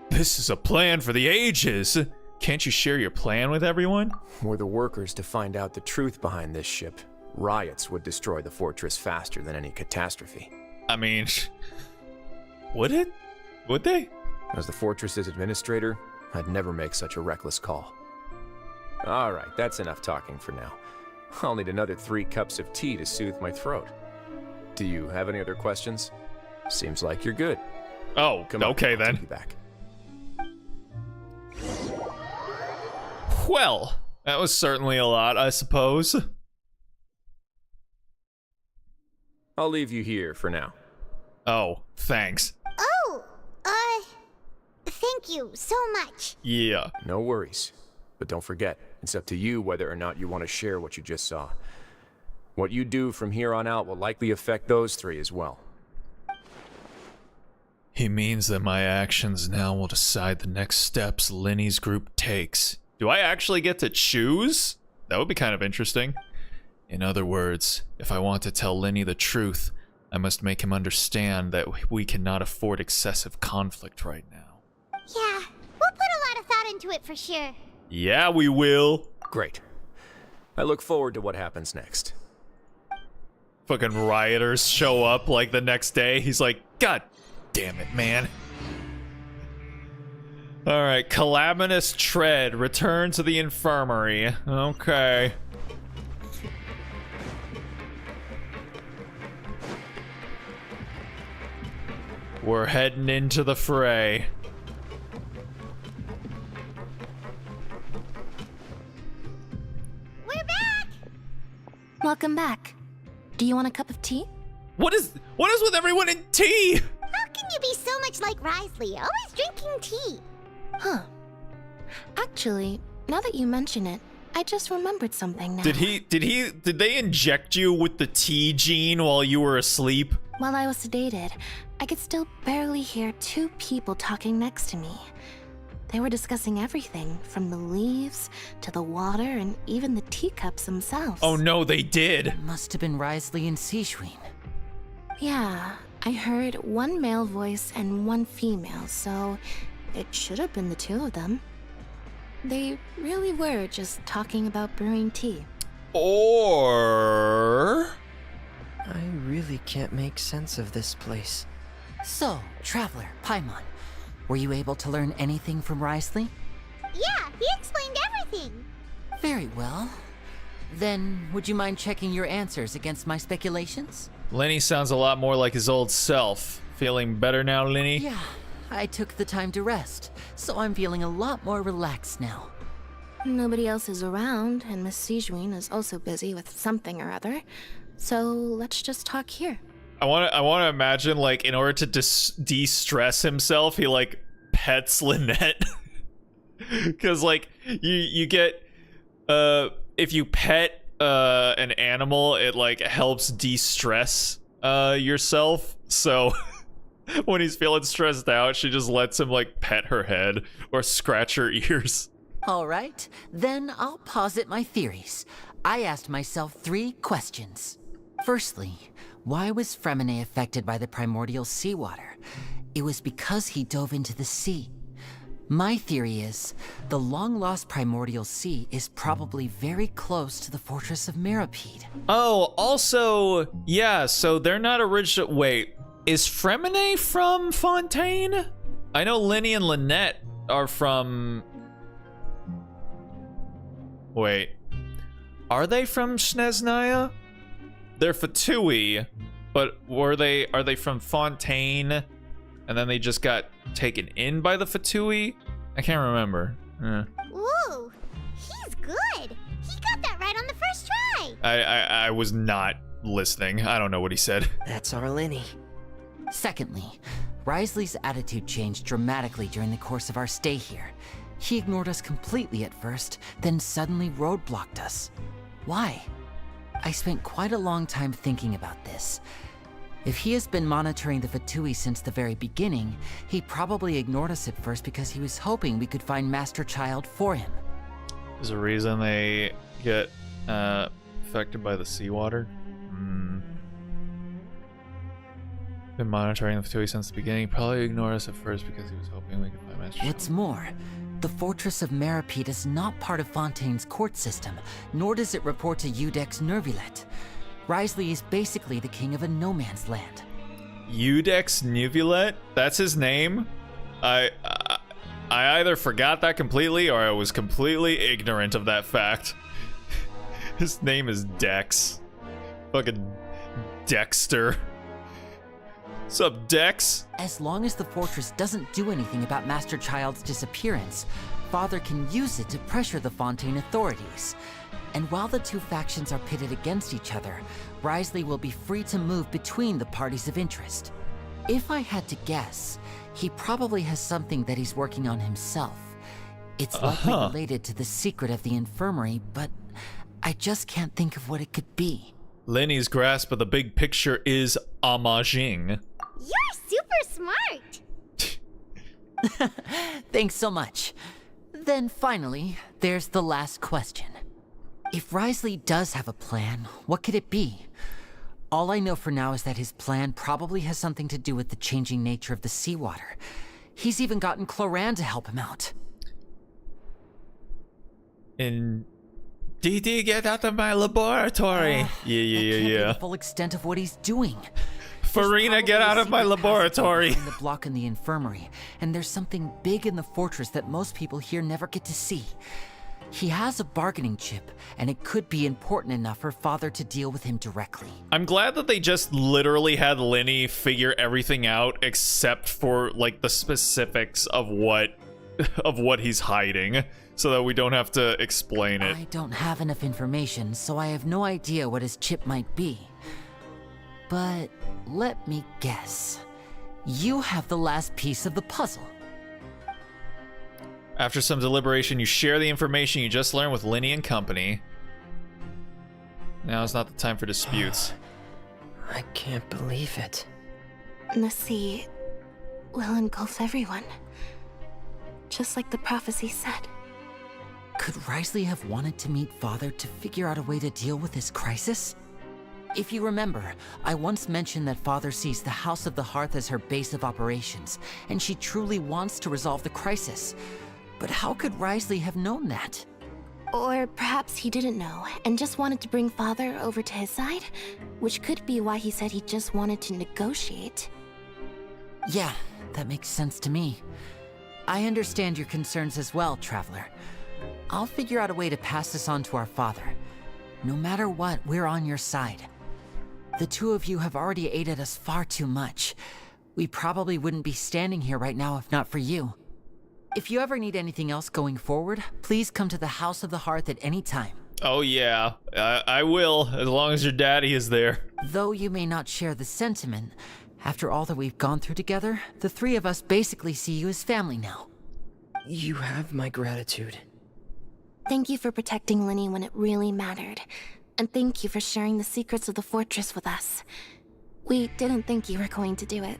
This is a plan for the ages. Can't you share your plan with everyone? Were the workers to find out the truth behind this ship, riots would destroy the fortress faster than any catastrophe. I mean, would it? Would they? As the fortress's administrator, I'd never make such a reckless call. All right, that's enough talking for now. I'll need another 3 cups of tea to soothe my throat. Do you have any other questions? Seems like you're good. Oh, come on, okay I'll then. take you back. Well, that was certainly a lot, I suppose. I'll leave you here for now. Oh, thanks. Oh, thank you so much. Yeah. No worries. But don't forget, it's up to you whether or not you want to share what you just saw. What you do from here on out will likely affect those 3 as well. He means that my actions now will decide the next steps Lenny's group takes. Do I actually get to choose? That would be kind of interesting. In other words, if I want to tell Lenny the truth, I must make him understand that we cannot afford excessive conflict right now. Yeah, we'll put a lot of thought into it for sure. Yeah, we will. Great. I look forward to what happens next. Fucking rioters show up like the next day. He's like, God damn it, man. Alright, calamitous tread. Return to the infirmary. Okay. We're heading into the fray. We're back! Welcome back. Do you want a cup of tea? What is with everyone in tea? How can you be so much like Risley, always drinking tea? Huh. Actually, now that you mention it, I just remembered something now. Did they inject you with the tea gene while you were asleep? While I was sedated, I could still barely hear 2 people talking next to me. They were discussing everything, from the leaves to the water and even the teacups themselves. Oh no, they did. Must have been Risley and Sijwin. Yeah, I heard 1 male voice and 1 female, so it should have been the 2 of them. They really were just talking about brewing tea. Or... I really can't make sense of this place. So, Traveler, Paimon, were you able to learn anything from Risley? Yeah, he explained everything. Very well. Then, would you mind checking your answers against my speculations? Lenny sounds a lot more like his old self. Feeling better now, Lenny? Yeah, I took the time to rest, so I'm feeling a lot more relaxed now. Nobody else is around, and Miss Sijwin is also busy with something or other. So let's just talk here. I want to imagine, like, in order to de-stress himself, he like pets Lynette. Because, like, you get, if you pet an animal, it, like, helps de-stress yourself. So when he's feeling stressed out, she just lets him, like, pet her head or scratch her ears. All right, then I'll posit my theories. I asked myself 3 questions. Firstly, why was Fremine affected by the primordial seawater? It was because he dove into the sea. My theory is, the long-lost primordial sea is probably very close to the fortress of Mirapede. Oh, also, yeah, so they're not original. Wait, is Fremine from Fontaine? I know Linny and Lynette are from... Wait, are they from Snezhnaya? They're Fatui, but are they from Fontaine? And then they just got taken in by the Fatui? I can't remember. Ooh, he's good. He got that right on the first try. I was not listening. I don't know what he said. That's our Linny. Secondly, Wriothesley's attitude changed dramatically during the course of our stay here. He ignored us completely at first, then suddenly roadblocked us. Why? I spent quite a long time thinking about this. If he has been monitoring the Fatui since the very beginning, he probably ignored us at first because he was hoping we could find Master Child for him. There's a reason they get affected by the seawater. Been monitoring the Fatui since the beginning. Probably ignored us at first because he was hoping we could find Master Child. What's more, the Fortress of Mirapede is not part of Fontaine's court system, nor does it report to Udex Nervulet. Wriothesley is basically the king of a no-man's land. Udex Nervulet? That's his name? I either forgot that completely or I was completely ignorant of that fact. His name is Dex. Fucking Dexter. What's up, Dex? As long as the fortress doesn't do anything about Master Child's disappearance, Father can use it to pressure the Fontaine authorities. And while the 2 factions are pitted against each other, Wriothesley will be free to move between the parties of interest. If I had to guess, he probably has something that he's working on himself. It's likely related to the secret of the infirmary, but I just can't think of what it could be. Lenny's grasp of the big picture is amazing. You're super smart. Thanks so much. Then finally, there's the last question. If Wriothesley does have a plan, what could it be? All I know for now is that his plan probably has something to do with the changing nature of the seawater. He's even gotten Cloran to help him out. And DD, get out of my laboratory. I can't be Yeah. the full extent of what he's doing. Farina, get out of my laboratory. The block in the infirmary, and there's something big in the fortress that most people here never get to see. He has a bargaining chip, and it could be important enough for Father to deal with him directly. I'm glad that they just literally had Lenny figure everything out except for like the specifics of what he's hiding, so that we don't have to explain it. I don't have enough information, so I have no idea what his chip might be. But let me guess. You have the last piece of the puzzle. After some deliberation, you share the information you just learned with Lenny and company. Now is not the time for disputes. I can't believe it. The sea will engulf everyone. Just like the prophecy said. Could Wriothesley have wanted to meet Father to figure out a way to deal with this crisis? If you remember, I once mentioned that Father sees the House of the Hearth as her base of operations, and she truly wants to resolve the crisis. But how could Wriothesley have known that? Or perhaps he didn't know, and just wanted to bring Father over to his side? Which could be why he said he just wanted to negotiate. Yeah, that makes sense to me. I understand your concerns as well, Traveler. I'll figure out a way to pass this on to our father. No matter what, we're on your side. The 2 of you have already aided us far too much. We probably wouldn't be standing here right now if not for you. If you ever need anything else going forward, please come to the House of the Hearth at any time. Oh yeah, I will, as long as your daddy is there. Though you may not share the sentiment, After all that we've gone through together, the three of us basically see you as family now. You have my gratitude. Thank you for protecting Linny when it really mattered. And thank you for sharing the secrets of the fortress with us. We didn't think you were going to do it.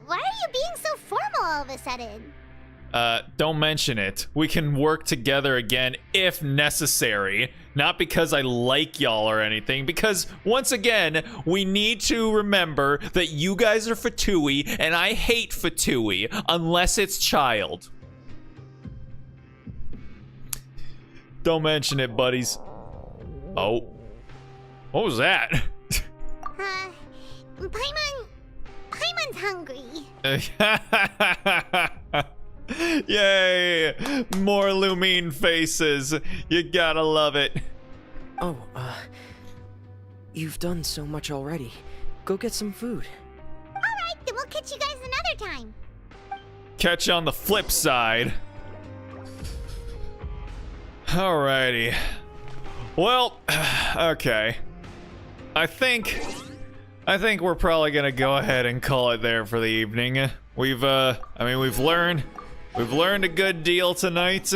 Why are you being so formal all of a sudden? Don't mention it. We can work together again if necessary. Not because I like y'all or anything, because once again, we need to remember that you guys are Fatui, and I hate Fatui, unless it's child. Don't mention it, buddies. Oh. What was that? Paimon's hungry. Yay! More Lumine faces. You gotta love it. Oh, you've done so much already. Go get some food. Alright, then we'll catch you guys another time. Catch you on the flip side. Alrighty. Well, okay. I think we're probably gonna go ahead and call it there for the evening. We've learned a good deal tonight,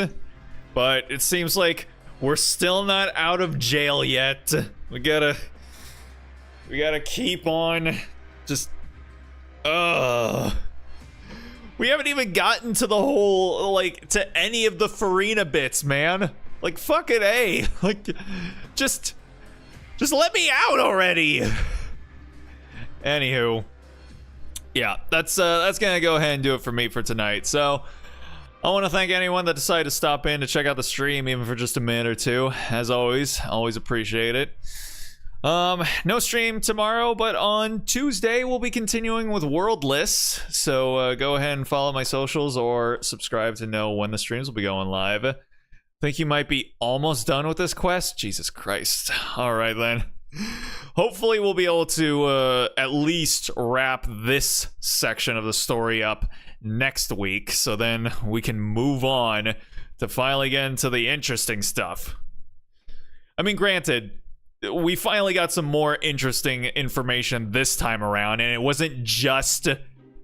but it seems like we're still not out of jail yet. We gotta keep on just, we haven't even gotten to the whole, like, to any of the Farina bits, man. Like, fucking A. Like, just let me out already. Anywho, yeah, that's gonna go ahead and do it for me for tonight. So, I want to thank anyone that decided to stop in to check out the stream, even for just a minute or two. As always appreciate it. No stream tomorrow, but on Tuesday we'll be continuing with Worldless. So go ahead and follow my socials or subscribe to know when the streams will be going live. Think you might be almost done with this quest? Jesus Christ. All right then. Hopefully we'll be able to at least wrap this section of the story up next week, so then we can move on to finally get into the interesting stuff. I mean, granted, we finally got some more interesting information this time around, and it wasn't just,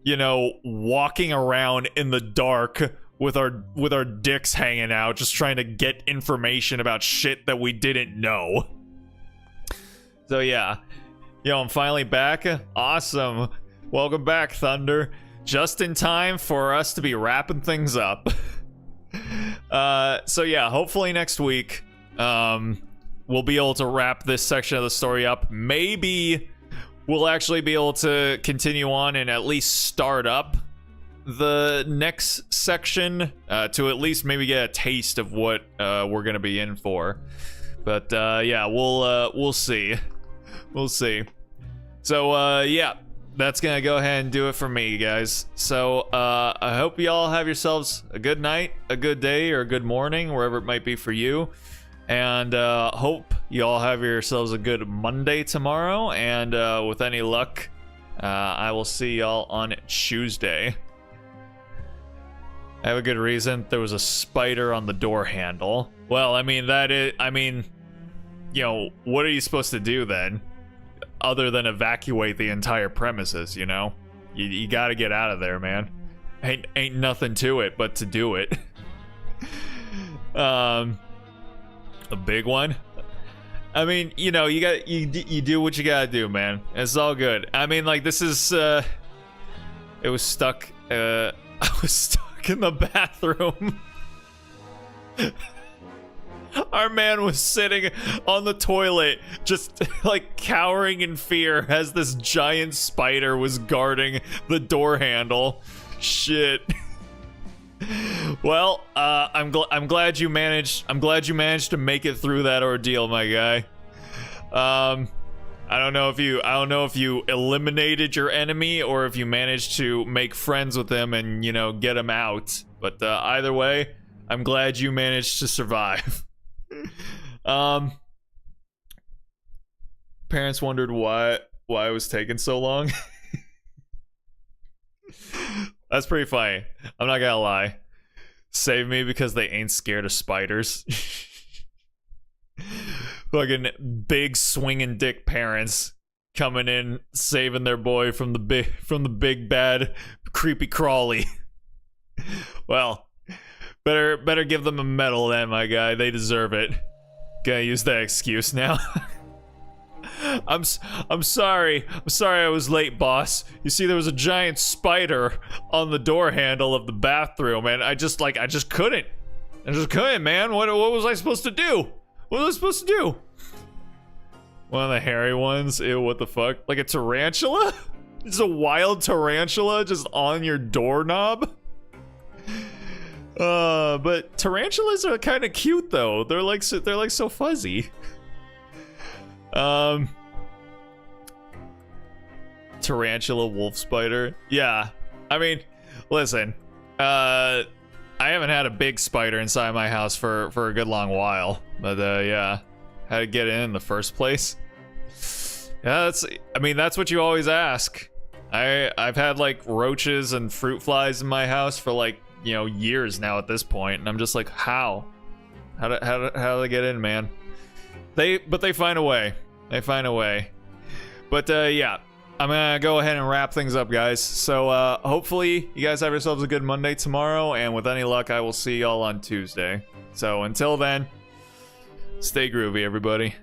you know, walking around in the dark with our dicks hanging out, just trying to get information about shit that we didn't know. So yeah, yo, I'm finally back. Awesome. Welcome back, Thunder. Just in time for us to be wrapping things up. So yeah, hopefully next week, we'll be able to wrap this section of the story up. Maybe we'll actually be able to continue on and at least start up the next section to at least maybe get a taste of what we're gonna be in for. But yeah, we'll see. We'll see. So yeah, that's gonna go ahead and do it for me, guys. So I hope y'all have yourselves a good night, a good day, or a good morning, wherever it might be for you. And hope y'all have yourselves a good Monday tomorrow. And with any luck, I will see y'all on Tuesday. I have a good reason. There was a spider on the door handle. Well, I mean, you know, what are you supposed to do then? Other than evacuate the entire premises, you know? You gotta get out of there, man. Ain't nothing to it but to do it. A big one? I mean, you know, you do what you gotta do, man. It's all good. I mean, like, this is, it was stuck, I was stuck in the bathroom. Our man was sitting on the toilet, just like cowering in fear as this giant spider was guarding the door handle. Shit. Well, I'm glad you managed to make it through that ordeal, my guy. I don't know if you eliminated your enemy or if you managed to make friends with him and, you know, get him out. But either way, I'm glad you managed to survive. Parents wondered why it was taking so long. That's pretty funny. I'm not gonna lie. Save me because they ain't scared of spiders. Fucking big swinging dick parents coming in, saving their boy from the big bad creepy crawly. Well, better give them a medal then, my guy. They deserve it. Gonna use that excuse now. I'm sorry. I'm sorry I was late, boss. You see, there was a giant spider on the door handle of the bathroom, and I just couldn't. I just couldn't, man. What was I supposed to do? What was I supposed to do? One of the hairy ones? Ew, what the fuck? Like a tarantula? Just a wild tarantula just on your doorknob? But tarantulas are kind of cute though. They're like so fuzzy. Tarantula wolf spider. Yeah. I mean, listen. I haven't had a big spider inside my house for a good long while. But yeah. How to get in the first place? Yeah, that's what you always ask. I've had like roaches and fruit flies in my house for like, years now at this point, and I'm just like, how do they get in, man? They find a way. They find a way. But yeah, I'm gonna go ahead and wrap things up, guys. So hopefully you guys have yourselves a good Monday tomorrow, and with any luck, I will see y'all on Tuesday. So until then, stay groovy, everybody.